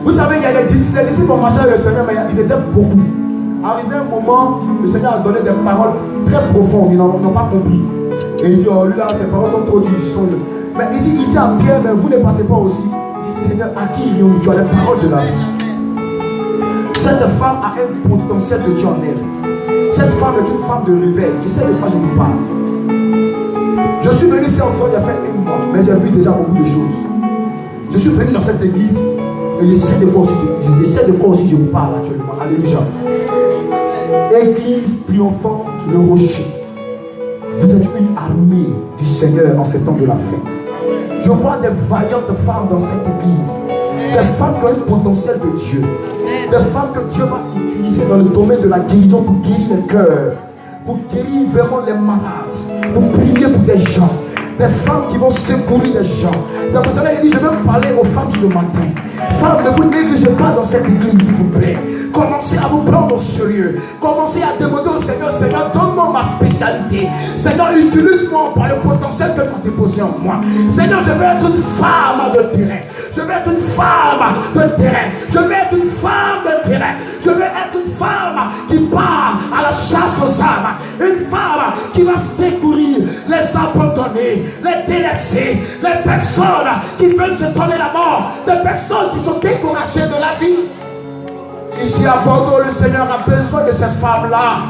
Vous savez, il y a des disciples ont marché avec le Seigneur, mais ils étaient beaucoup. Arrivé un moment, le Seigneur a donné des paroles très profondes, ils n'ont pas compris. Et il dit, oh lui là, ces paroles sont trop dures, mais il dit à Pierre, mais vous ne partez pas aussi. Il dit, Seigneur, à qui tu as les paroles de la vie. Cette femme a un potentiel de Dieu en elle. Cette femme est une femme de réveil. Je sais de quoi je vous parle. Je suis venu ici en France il y a fait 1 mois, mais j'ai vu déjà beaucoup de choses. Je suis venu dans cette église et je sais de quoi aussi je vous parle actuellement. Alléluia. Église triomphante, le rocher. Vous êtes une armée du Seigneur en ces temps de la fin. Je vois des vaillantes femmes dans cette église. Des femmes qui ont un potentiel de Dieu. Des femmes que Dieu va utiliser dans le domaine de la guérison pour guérir le cœur. Pour guérir vraiment les malades. Pour prier pour des gens. Des femmes qui vont secourir des gens. C'est pour cela qu'il dit, je vais parler aux femmes ce matin. Femmes, ne vous négligez pas dans cette église, s'il vous plaît. Commencez à vous prendre au sérieux. Commencez à demander au Seigneur, Seigneur, donne-moi ma spécialité. Seigneur, utilise-moi par le potentiel que tu as déposé en moi. Seigneur, je veux être une femme de terrain. Je veux être une femme de terrain. Je veux être une femme de terrain. Je veux être une femme qui part à la chasse aux âmes. Une femme qui va secourir les abandonnés, les délaissés, les personnes qui veulent se donner la mort, des personnes qui sont découragées de la vie. Ici à Bordeaux, le Seigneur a besoin de ces femmes-là.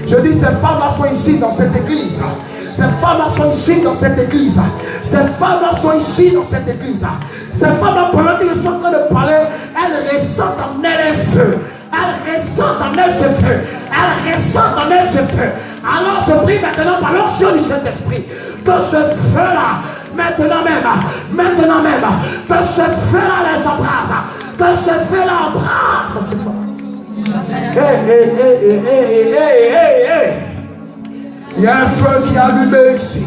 Je dis, ces femmes-là sont ici dans cette église. Ces femmes-là sont ici dans cette église. Ces femmes-là sont ici dans cette église. Ces femmes-là, pendant que je suis en train de parler, elles ressentent en elles un feu. Elles ressentent en elles ce feu. Elles ressentent en elles ce feu. Alors je prie maintenant par l'onction du Saint-Esprit que ce feu-là, maintenant même, que ce feu-là les embrase. Que ce feu-là embrasse ces femmes. Il y a un feu qui est allumé ici.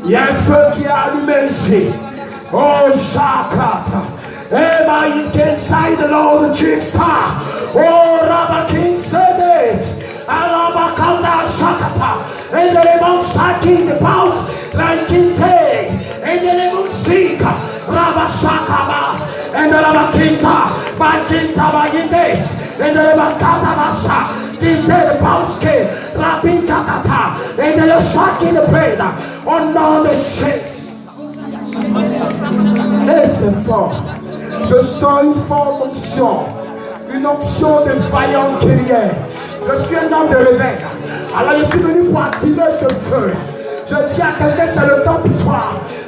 Il y a un feu qui est allumé ici. Oh, Shakata. Emma, it can say the Lord Jigsaw. Oh, Rabakin said it. Alabakanda Shakata. And the Lemon Saking the Pounds like Kinte. And the Lemon Sika. Rabashakaba. And the Rabakinta. Bakinta Bagindes. And the Lemon Masha. Kinte the Poundske. Rabin Katata. And the Shaki the Preda. On all the shapes. Et c'est fort. Je sens une forte onction. Une onction de vaillante guerrière. Je suis un homme de réveil. Alors je suis venu pour activer ce feu. Je dis à quelqu'un, c'est le temps pour toi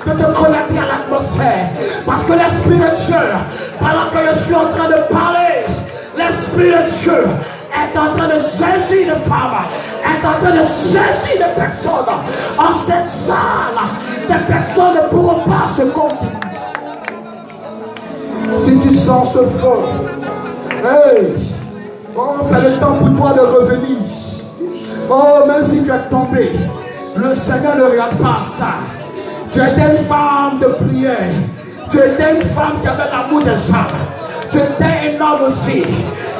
de te connecter à l'atmosphère. Parce que l'Esprit de Dieu, pendant que je suis en train de parler, l'Esprit de Dieu est en train de saisir les femmes, est en train de saisir les personnes. En cette salle, des personnes ne pourront pas se comprendre. Si tu sens ce feu, hey, oh, c'est le temps pour toi de revenir. Oh, même si tu es tombé, le Seigneur ne regarde pas ça. Tu étais une femme de prière. Tu étais une femme qui avait l'amour des âmes. Tu étais un homme aussi.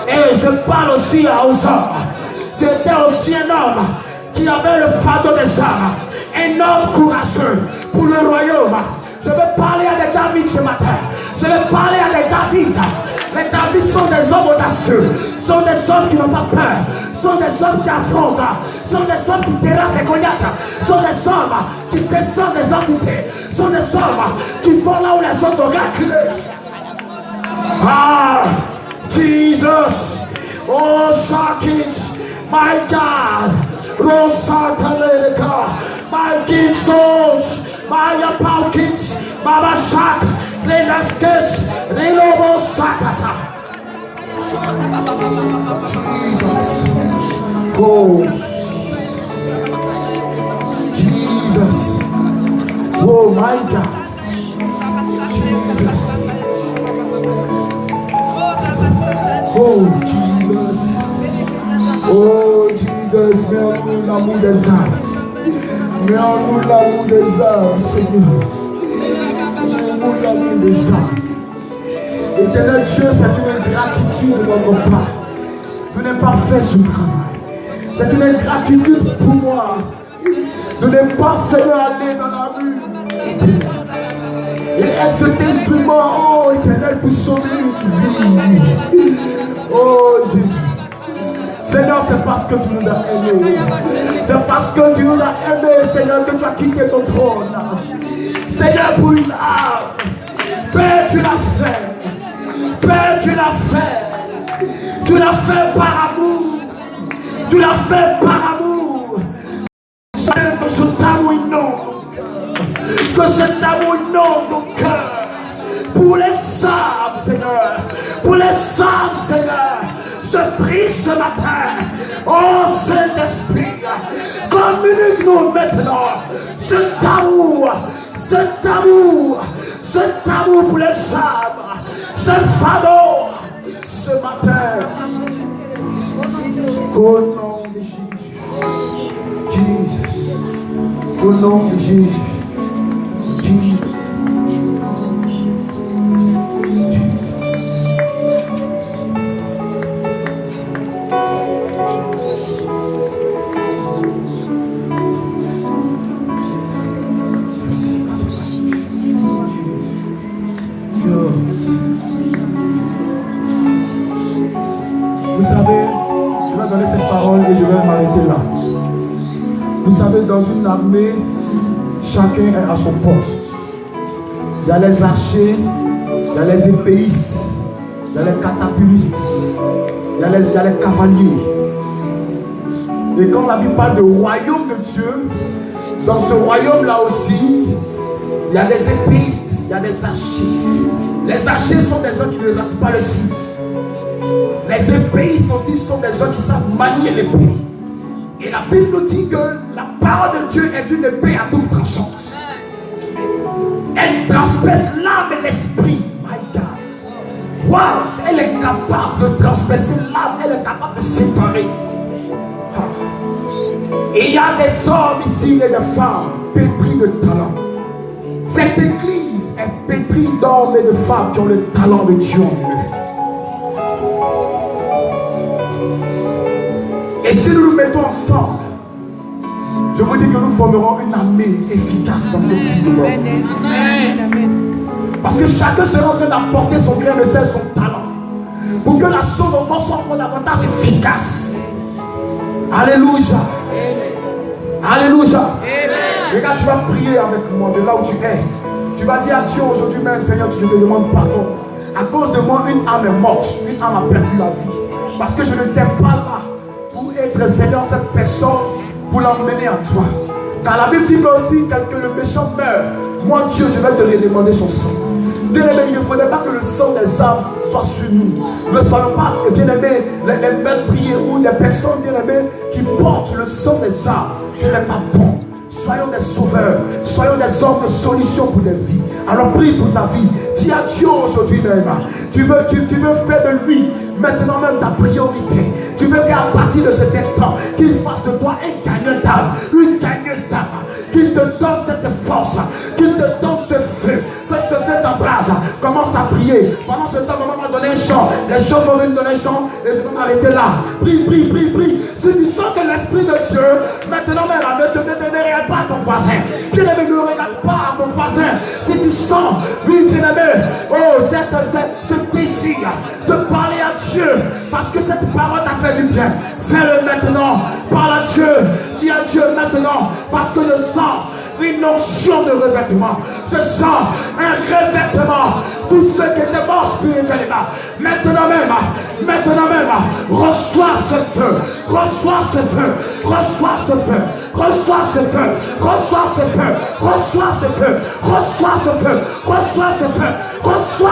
Et je parle aussi aux hommes. Tu étais aussi un homme qui avait le fardeau des âmes. Un homme courageux pour le royaume. Je vais parler à des David ce matin. Je vais parler à des David. Les David sont des hommes audacieux. Sont des hommes qui n'ont pas peur. sont des hommes qui affrontent, sont des hommes qui terrassent les Goliaths, sont des hommes qui descendent des entités, sont des hommes qui vont là où les autres ont reculé. Ah, Jesus, oh Shakit, my God, Rosataleka, my King Souls, my Apalkins, Baba Shak, Lenaskets, Relobo Sakata. Jesus, oh, Jesus, oh my God, Jesus. Oh Jesus, oh Jesus, mets en nous l'amour des âmes, mets en nous l'amour des âmes, Seigneur, mets en nous l'amour des âmes. Éternel Dieu, c'est une ingratitude de notre part de ne pas faire ce travail. C'est une ingratitude pour moi de ne pas, Seigneur, aller dans la rue et être cet instrument, oh Éternel, pour sauver une vie. Oh Jésus, Seigneur, c'est parce que tu nous as aimés. C'est parce que tu nous as aimés, Seigneur, que tu as quitté ton trône. Seigneur, pour une âme, Père, tu l'as fait. Père, tu l'as fait. Tu l'as fait par amour. Tu l'as fait par amour. Seigneur, que cet amour inonde. Que cet amour inonde nos cœurs. Pour les âmes, Seigneur. Pour les âmes, Seigneur. Je prie ce matin, oh Saint-Esprit, communique-nous maintenant cet amour pour les âmes, ce fardeau, ce matin. Au nom de Jésus, Jesus, au nom de Jésus, Jesus. Vous savez, je vais donner cette parole et je vais m'arrêter là. Vous savez, dans une armée, chacun est à son poste. Il y a les archers, il y a les épéistes, il y a les catapultistes, il y a les cavaliers. Et quand la Bible parle de royaume de Dieu, dans ce royaume-là aussi, il y a des épéistes, il y a des archers. Les archers sont des gens qui ne ratent pas le signe. Les épéistes aussi sont des gens qui savent manier l'épée. Et la Bible nous dit que la parole de Dieu est une épée à double tranchante. Elle transperce l'âme et l'esprit. My God. Wow, elle est capable de transpercer l'âme, elle est capable de séparer. Et il y a des hommes ici et des femmes pétris de talent. Cette église est pétrie d'hommes et de femmes qui ont le talent de Dieu en eux. Et si nous nous mettons ensemble, je vous dis que nous formerons une armée efficace dans cette vie de l'homme. Parce que chacun sera en train d'apporter son grain de sel, son talent, pour que la chose encore soit encore davantage efficace. Alléluia. Alléluia. Regarde, tu vas prier avec moi de là où tu es. Tu vas dire à Dieu aujourd'hui même, Seigneur, je te demande pardon. À cause de moi, une âme est morte, une âme a perdu la vie. Parce que je ne t'aime pas là pour être, Seigneur, cette personne, pour l'emmener à toi. Car la Bible dit aussi, tel que le méchant meurt, moi Dieu, je vais te redemander son sang. Bien-aimé, il ne faudrait pas que le sang des âmes soit sur nous. Ne soyons pas, bien-aimé, les meurtriers ou les personnes, bien-aimées, qui portent le sang des âmes. Ce n'est pas bon. Soyons des sauveurs, soyons des hommes de solution pour des vies. Alors prie pour ta vie. Dis à Dieu aujourd'hui même. Tu veux faire de lui maintenant même ta priorité. Tu veux qu'à partir de cet instant, qu'il fasse de toi un gagnant d'âme, une gagneuse d'âme. Qu'il te donne cette force, qu'il te donne ce feu, que ce feu t'embrase. Commence à prier. Pendant ce temps, maman m'a donné un chant. Les chants vont venir donner un chant et je vais m'arrêter là. Prie, prie, prie, prie. Si tu sens que l'Esprit de Dieu, maintenant même, ne regarde pas ton voisin. Bien-aimé, ne regarde pas ton voisin. Si tu sens, oui, bien-aimé, oh, ce désir de parler à Dieu. Dieu, parce que cette parole t'a fait du bien. Fais-le maintenant. Parle à Dieu. Dis à Dieu maintenant, parce que je sens une onction de revêtement. Je sens un revêtement. Tous ceux qui étaient morts spirituellement, maintenant même, reçois ce feu, reçois ce feu, reçois ce feu, reçois ce feu, reçois ce feu, reçois ce feu, reçois ce feu, reçois ce feu, reçois.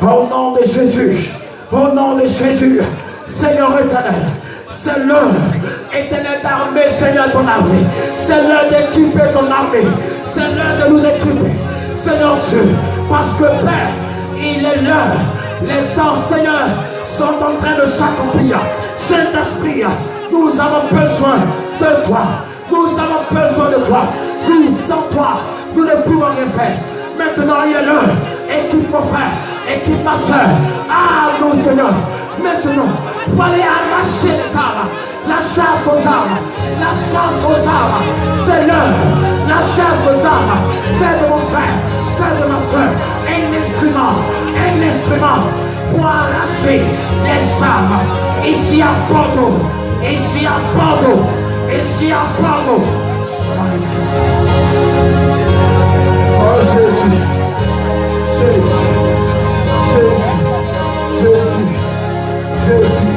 Au nom de Jésus, au nom de Jésus, Seigneur éternel, c'est l'heure, éternel d'armée, Seigneur, ton armée. C'est l'heure d'équiper ton armée. C'est l'heure de nous équiper, Seigneur Dieu. Parce que Père, il est l'heure. Les temps, Seigneur, sont en train de s'accomplir. Saint-Esprit, nous avons besoin de toi. Nous avons besoin de toi. Oui, sans toi, nous ne pouvons rien faire. Maintenant, il est l'heure. Équipe mon frère, équipe ma soeur. Ah, non, Seigneur. Maintenant, il faut aller arracher les armes. La chasse aux armes. La chasse aux armes. C'est l'heure. La chasse aux armes. Fais de mon frère, fais de ma soeur un instrument pour arracher les armes. Ici à Bordeaux. Ici à Bordeaux. Ici à Bordeaux. Oh Jésus. Jésus. Jésus. Jésus. Jésus.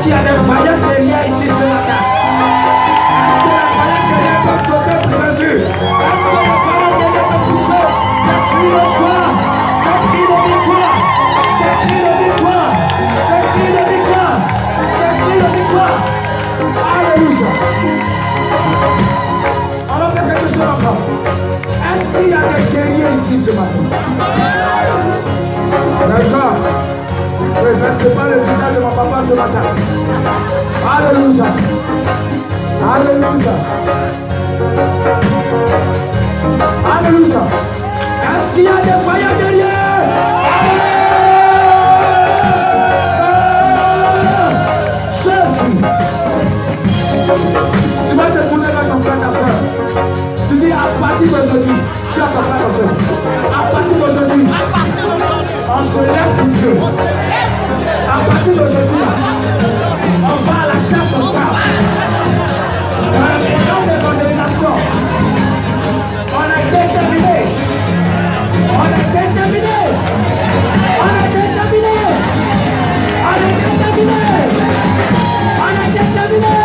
qu'il y a des vaillants derrière ici ce matin? Est-ce que les vaillants derrière peuvent sauter pour Jésus? Est-ce que les vaillants derrière peuvent pousser des cris de joie, des cris de victoire, des cris de victoire, des cris de victoire, des cris de victoire? Alléluia. On va faire quelque chose encore. Est-ce qu'il y a des guerriers ici ce matin? D'accord. Ne versez pas le visage de mon papa ce matin. Alléluia. Alléluia. Alléluia. Est-ce qu'il y a des vaillants derrière? Jésus. Tu vas te tourner vers ton frère, ta soeur. Tu dis à partir d'aujourd'hui, tu as ton frère, ta soeur. À partir d'aujourd'hui, on se lève pour Dieu. À partir d'aujourd'hui, on va à la chasse aux âmes. Dans le programme d'évangélisation, on est déterminé. On est déterminé. On est déterminé. On est déterminé. On est déterminé.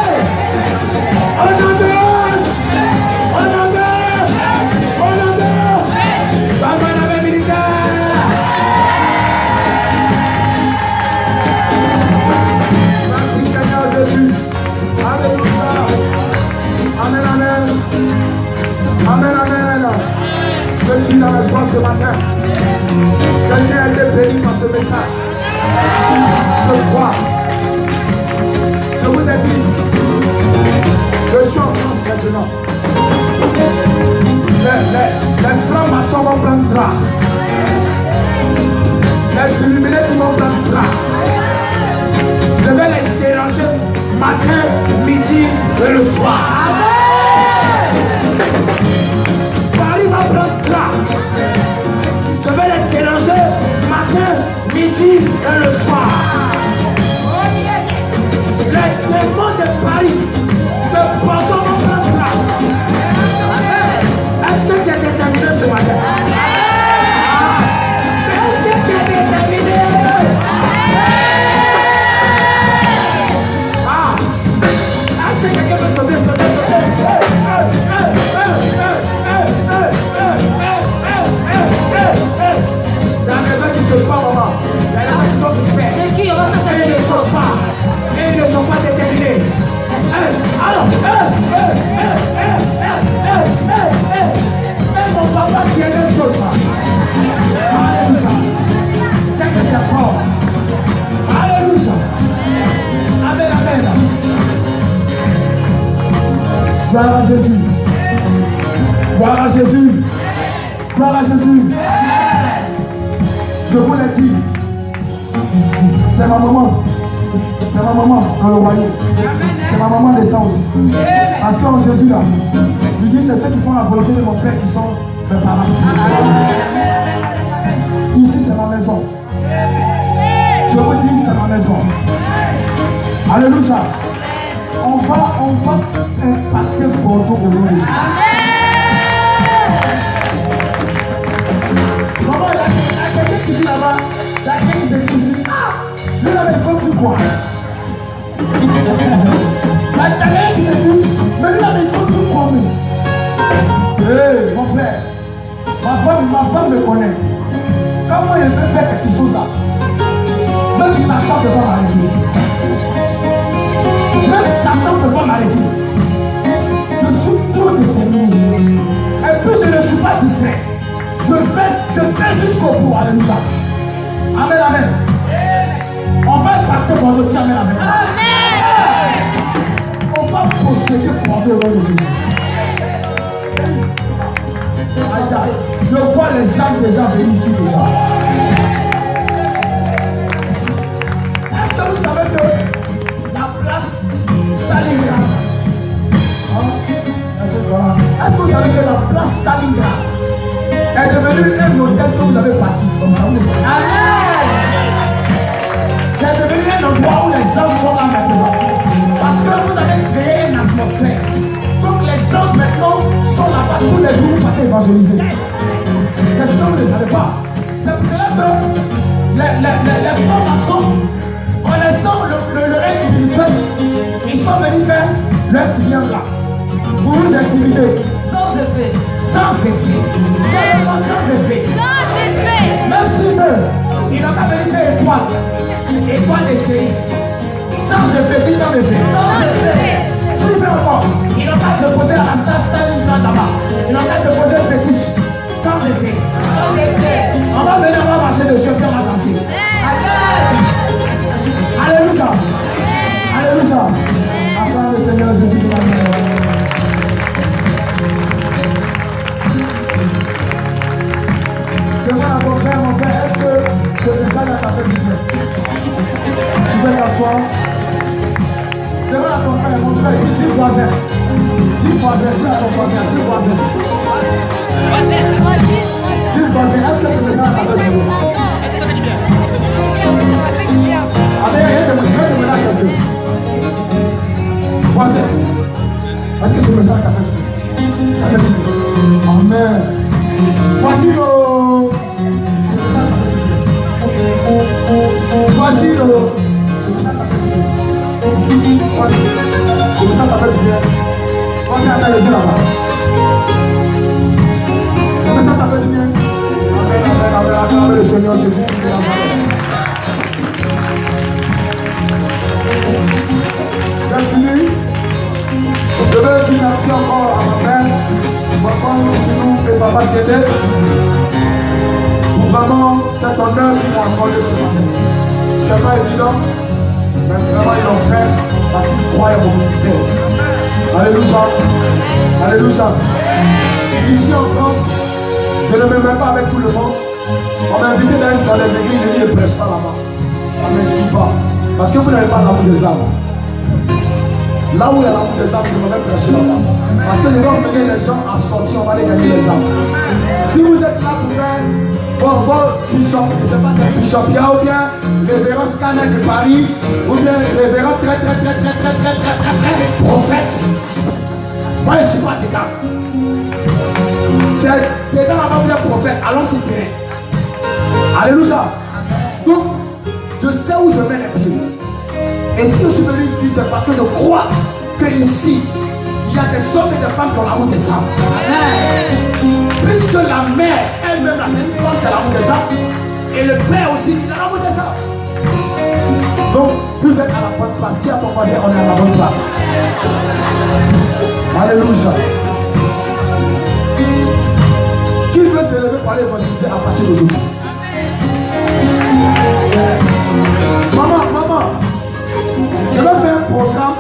On engage. On engage. On engage. Dans mon armée militaire. Merci Seigneur Jésus. Alléluia. Amen, amen. Amen, amen. Je suis dans la joie ce matin. Quelqu'un a été béni par ce message. Je crois. Je vous ai dit, je suis en France maintenant. Les francs-maçons vont prendre drap. Les illuminés vont prendre drap. Je vais les déranger matin, midi et le soir. Paris va prendre drap. Je vais les déranger matin, midi et le soir. Les démons de Paris, de Bordeaux vont prendre drap. Est-ce que tu es déterminé ce matin? Est-ce que tu es déterminé? Est-ce que quelqu'un peut sauter? Dans la maison qui ne sautent pas, maman. Il y a des gens qui sont suspects. C'est qui? On va faire Et ils ne sautent pas. Et ils ne sont pas déterminés. Alors, mon papa, si elle ne saute pas. Alléluia. C'est que c'est fort. Alléluia. Amen, amen. Gloire à Jésus. Gloire à Jésus. Gloire à Jésus. Je vous l'ai dit. C'est ma maman. C'est ma maman dans le royaume. C'est ma maman des sangs aussi. Parce qu'en Jésus là, il dit c'est ceux qui font la volonté de mon Père qui sont mes parents spirituels. Ici c'est ma maison. Je vous dis c'est ma maison. Alléluia. On va impacter Bordeaux au nom de Jésus. Maman, il y a quelqu'un qui dit là-bas, il y a quelqu'un qui s'est dit ici, lui là, il compte sur quoi? Il y a quelqu'un qui s'est dit, mais lui là, il compte sur quoi? Hé, mon frère, ma femme me connaît. Quand moi je veux faire quelque chose là, même Satan ne peut pas m'arrêter. Même Satan ne peut pas m'arrêter. Je suis trop déterminé. Et puis je ne suis pas distrait. Je vais jusqu'au bout. Alléluia. Amen, amen. On va impacter Bordeaux. Amen, amen. Amen. On va posséder Bordeaux au nom de Jésus. Je vois les âmes déjà venir ici déjà. Est-ce que vous savez que la place Stalingrad, est-ce que vous savez que la place Stalingrad est devenue un hôtel que vous avez bâti comme ça? C'est devenu un endroit où les anges sont là maintenant. Parce que vous avez créé une atmosphère. Donc les anges maintenant sont là-bas tous les jours pour évangéliser. C'est ce que vous ne savez pas. C'est pour cela que les francs-maçons, connaissant le règne spirituel, Ils sont venus faire leur prière là. Pour vous intimider. Sans effet. Sans effet. Tellement sans effet. Sans effet. Même s'ils veulent, ils n'ont qu'à venir faire étoile. Étoile de chéris. Sans effet, dis sans effet. Sans effet. S'ils veulent encore, ils n'ont qu'à déposer à la star Stalingrad là-bas. Ils n'ont qu'à déposer fétiche. Sans effet. Sans effet. On va venir, on va marcher dessus, puis on va danser. Amen. Alléluia. Alléluia. Acclame le Seigneur Jésus de la Je vois mon frère, est-ce que ce message a fait du bien? Tu peux t'asseoir. Demande à ton frère, mon frère, dis voisin. Dis voisin, dis à ton voisin, dis voisin. Dis voisin, est-ce que ce message a fait du bien? Allez, rien de moi, je vais demander à quelqu'un. Voisin, est-ce que ce message a fait du bien? A fait du bien. Amen. Voici nos... Voici le... Ce message t'a fait du bien. Voici. Ce message t'a fait du bien. Voici un tas de Dieu là-bas. Ce message t'a fait du bien. Amen, amen, amen. Acclamez le Seigneur Jésus. J'ai fini. Je veux dire merci encore à ma mère, maman, nous et papa Cédric. Vraiment, cet honneur qu'ils m'ont accordé ce matin. C'est pas évident, mais vraiment ils l'ont fait parce qu'ils croient au ministère. Alléluia. Alléluia. Ici en France, je ne me mets pas avec tout le monde. On m'a invité dans les églises, je dis ne prêche pas là-bas. Ça ne m'inspire pas. Parce que vous n'avez pas l'amour des âmes. Là où il y a l'amour des âmes, je vais prêcher là-bas. Parce que je vais emmener les gens à sortir, on va aller gagner les âmes. Si vous êtes là pour faire bon bishop, je ne sais pas si c'est bishop, il y a ou bien révérend Scanner de Paris, ou bien révérend très prophète. Moi je ne suis pas dedans. C'est dedans là-bas vous êtes prophète, allons s'y terrain. Alléluia. Donc, je sais où je mets les pieds. Et si je suis venu ici, c'est parce que je crois qu'ici, il y a des hommes et des femmes qui ont l'amour des âmes. Puisque la mère elle-même, c'est une femme qui a l'amour des âmes. Et le père aussi, il a l'amour des âmes. Donc, vous êtes à la bonne place. Dis à ton voisin, on est à la bonne place. Alléluia. Qui veut s'élever pour aller évangéliser à partir d'aujourd'hui? Maman, je vais faire un programme.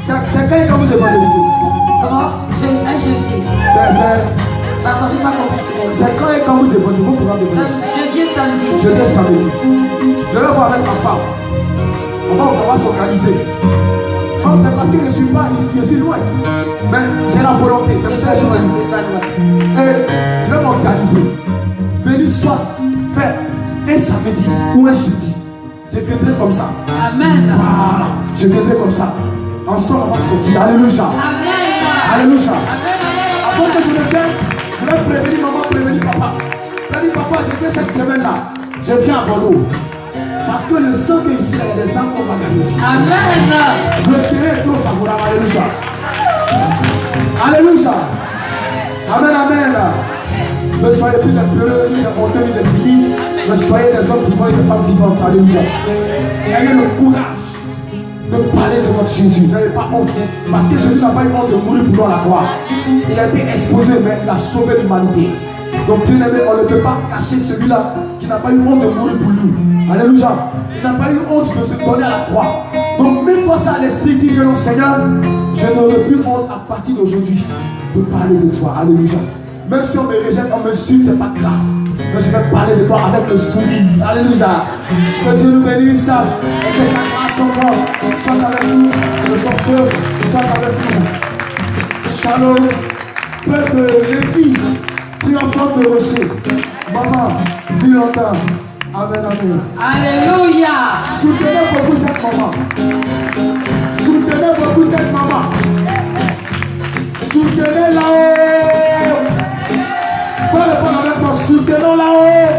C'est quand vous évangélisez? Comment? Un jeudi. Pardon, j'ai pas compris. C'est quand vous évangélisez vos programmes d'évangélisation? Jeudi et samedi. Jeudi et samedi. Je vais voir avec ma femme. On va s'organiser. Non, c'est parce que je ne suis pas ici, je suis loin. Mais j'ai la volonté. C'est pour ça que je suis venu. Et je vais m'organiser. Venir soit faire un samedi ou un jeudi. Je viendrai comme ça. Amen. Voilà. Je viendrai comme ça. Ensemble, on va sortir. Alléluia. Amen. Alléluia. Amen. Avant que je le fasse, je vais prévenir maman, prévenir papa. Je vais dire, papa, j'ai fait cette semaine-là. Je viens à Bordeaux. Parce que je sens qu'ici, il y a des âmes qu'on va gagner ici. Amen. Le terrain est trop favorable. Alléluia. Alléluia. Amen, amen. Ne soyez plus des peureux, ni des honteux, ni des timides. Mais soyez des hommes vivants et des femmes vivantes. Alléluia. Ayez le courage de parler de votre Jésus. N'ayez pas honte. Parce que Jésus n'a pas eu honte de mourir pour nous à la croix. Il a été exposé, mais il a sauvé l'humanité. Donc, bien aimé, on ne peut pas cacher celui-là qui n'a pas eu honte de mourir pour nous. Alléluia. Il n'a pas eu honte de se donner à la croix. Donc, mets-toi ça à l'esprit, dis non, Seigneur, je n'aurai plus honte à partir d'aujourd'hui de parler de toi. Alléluia. Même si on me rejette, on me suit, c'est pas grave. Mais je vais parler de toi avec le sourire. Alléluia. Que Dieu nous bénisse. Et que sa grâce encore soit avec nous. Que son feu soit avec nous. Shalom. Peuple de l'église triomphante de rocher. Maman, vis longtemps. Amen, amen. Alléluia. Soutenez beaucoup cette maman. Soutenez beaucoup cette maman. Soutenez là-haut. Faut répondre avec moi. Soutenons là-haut.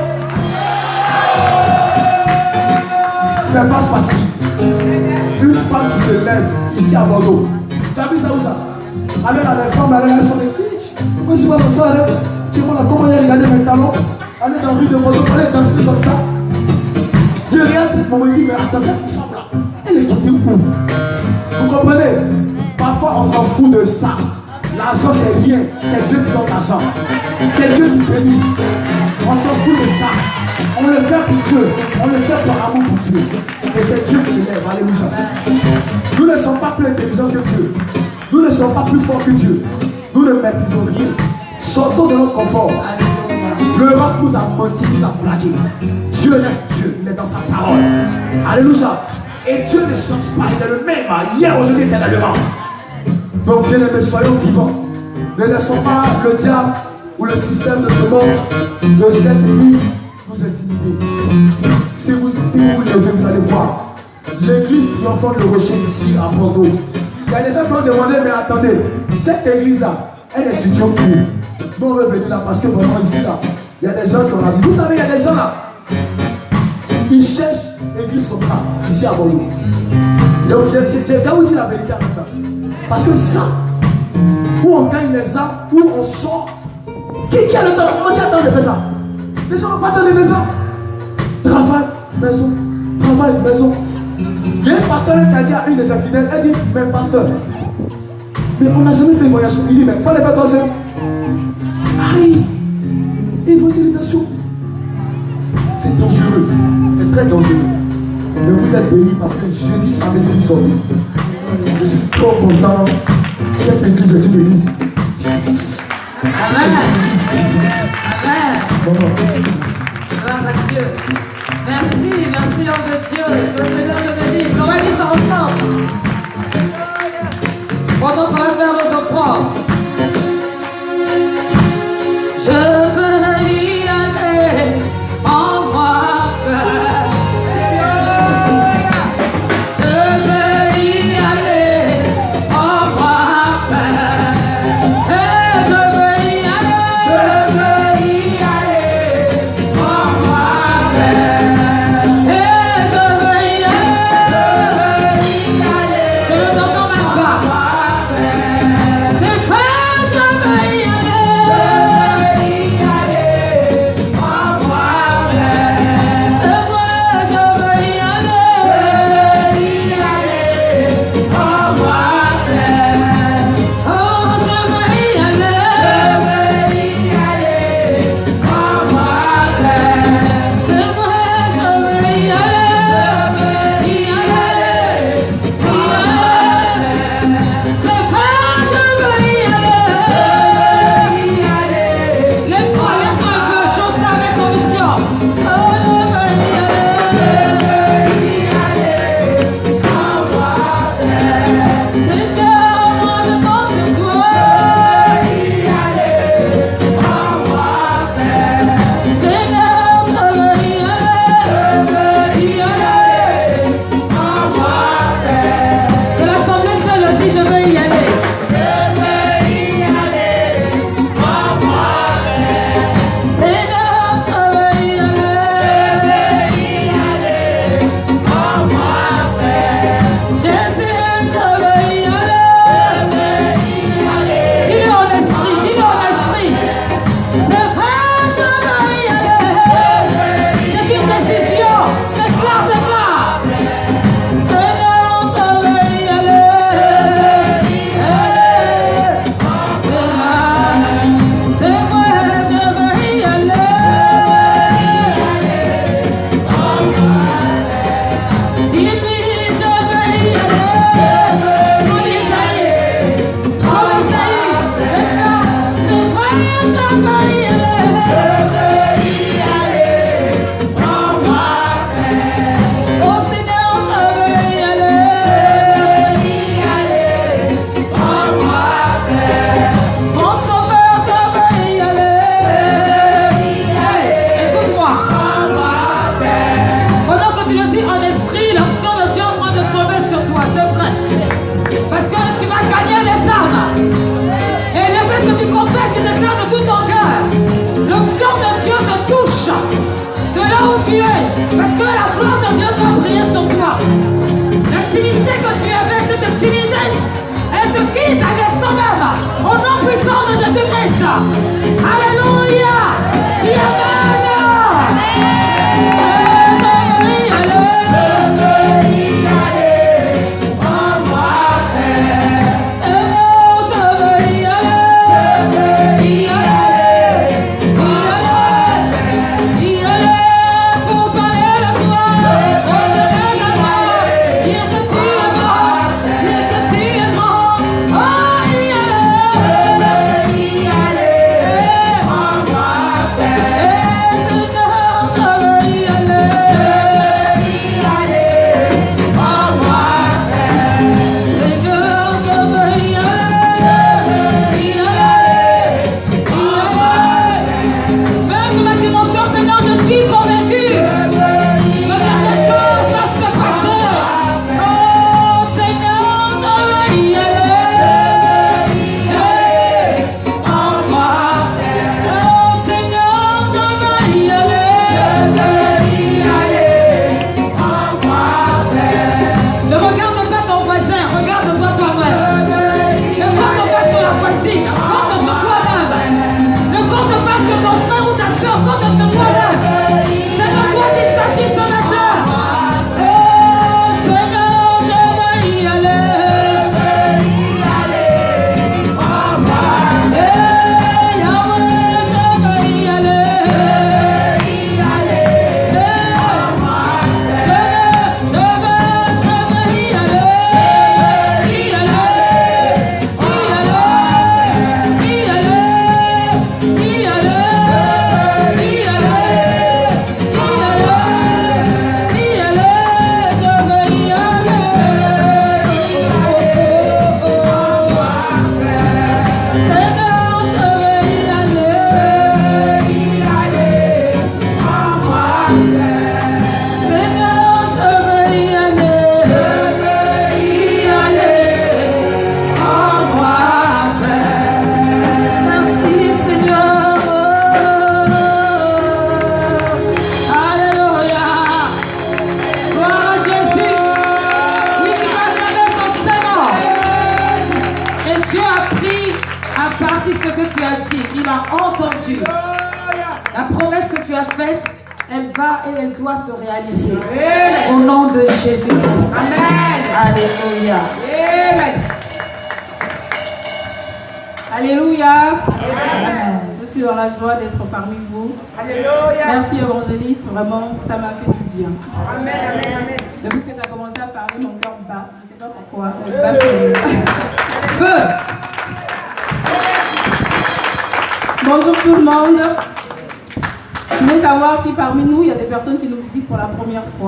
C'est pas facile. Une femme qui se lève ici à Bordeaux. Tu as vu ça où ça? Allez là, les femmes, allez là, elles sont des bitches. Moi je suis pas comme ça, allez. Tu vois là, comment il a regardé mes talons? Allez dans la rue de Bordeaux, allez danser comme ça. Je regarde cette maman, il dit, mais attends, cette femme là, elle est quittée où? Vous comprenez? Parfois on s'en fout de ça. L'argent c'est rien, c'est Dieu qui donne l'argent. C'est Dieu qui bénit. On s'en fout de ça. On le fait pour Dieu. On le fait par amour pour Dieu. Et c'est Dieu qui lève. Alléluia. Nous ne sommes pas plus intelligents que Dieu. Nous ne sommes pas plus forts que Dieu. Nous ne maîtrisons rien. Sortons de notre confort. L'Europe nous a menti, nous a blagué. Dieu reste Dieu. Il est dans sa parole. Alléluia. Et Dieu ne change pas. Il est le même. Hier, aujourd'hui, éternellement. Donc, bien aimés, soyons vivants. Ne laissons pas le diable ou le système de ce monde, de cette vie, nous intimider. Si vous levez, vous allez voir l'église triomphante de Rocher ici à Bordeaux. Il y a des gens qui ont demandé, mais attendez, cette église-là, elle est sur Dieu pour. Nous, on veut venir là parce que vraiment ici, là, il y a des gens qui ont la vie. Vous savez, il y a des gens là, ils cherchent une église comme ça, ici à Bordeaux. Je vais vous dire la vérité maintenant. Parce que ça, où on gagne les âmes, où on sort. Qui a le temps? On dit attends de faire ça. Les gens n'ont pas le temps de faire ça. Travail, maison, travail, maison. Il y a un pasteur qui a dit à une de ses fidèles, elle dit, mais pasteur, mais on n'a jamais fait voyage. Il dit, mais il faut les faire toi seul. Aïe, évangélisation. C'est dangereux, c'est très dangereux. Mais vous êtes bénis parce que jeudi, samedi, vous sortez. Je suis trop content. Cette église est une église. Amen. Amen. Gloire à Dieu. Merci, merci l'homme de Dieu. Que le Seigneur le bénisse. On va dire ça ensemble. Pendant qu'on va faire nos offrandes. Je veux y aller en moi. Parce que la gloire de Dieu doit briller sur toi. L'activité que tu avais as dit, il a entendu. La promesse que tu as faite, elle va et elle doit se réaliser. Au nom de Jésus-Christ. Amen. Alléluia. Amen. Alléluia. Amen. Je suis dans la joie d'être parmi vous. Alléluia. Merci évangéliste, vraiment, ça m'a fait du bien. Amen. Amen. Depuis que tu as commencé à parler, mon cœur bat. Je ne sais pas pourquoi. Mais bat sur le... Feu. Bonjour tout le monde. Je voulais savoir si parmi nous, il y a des personnes qui nous visitent pour la première fois.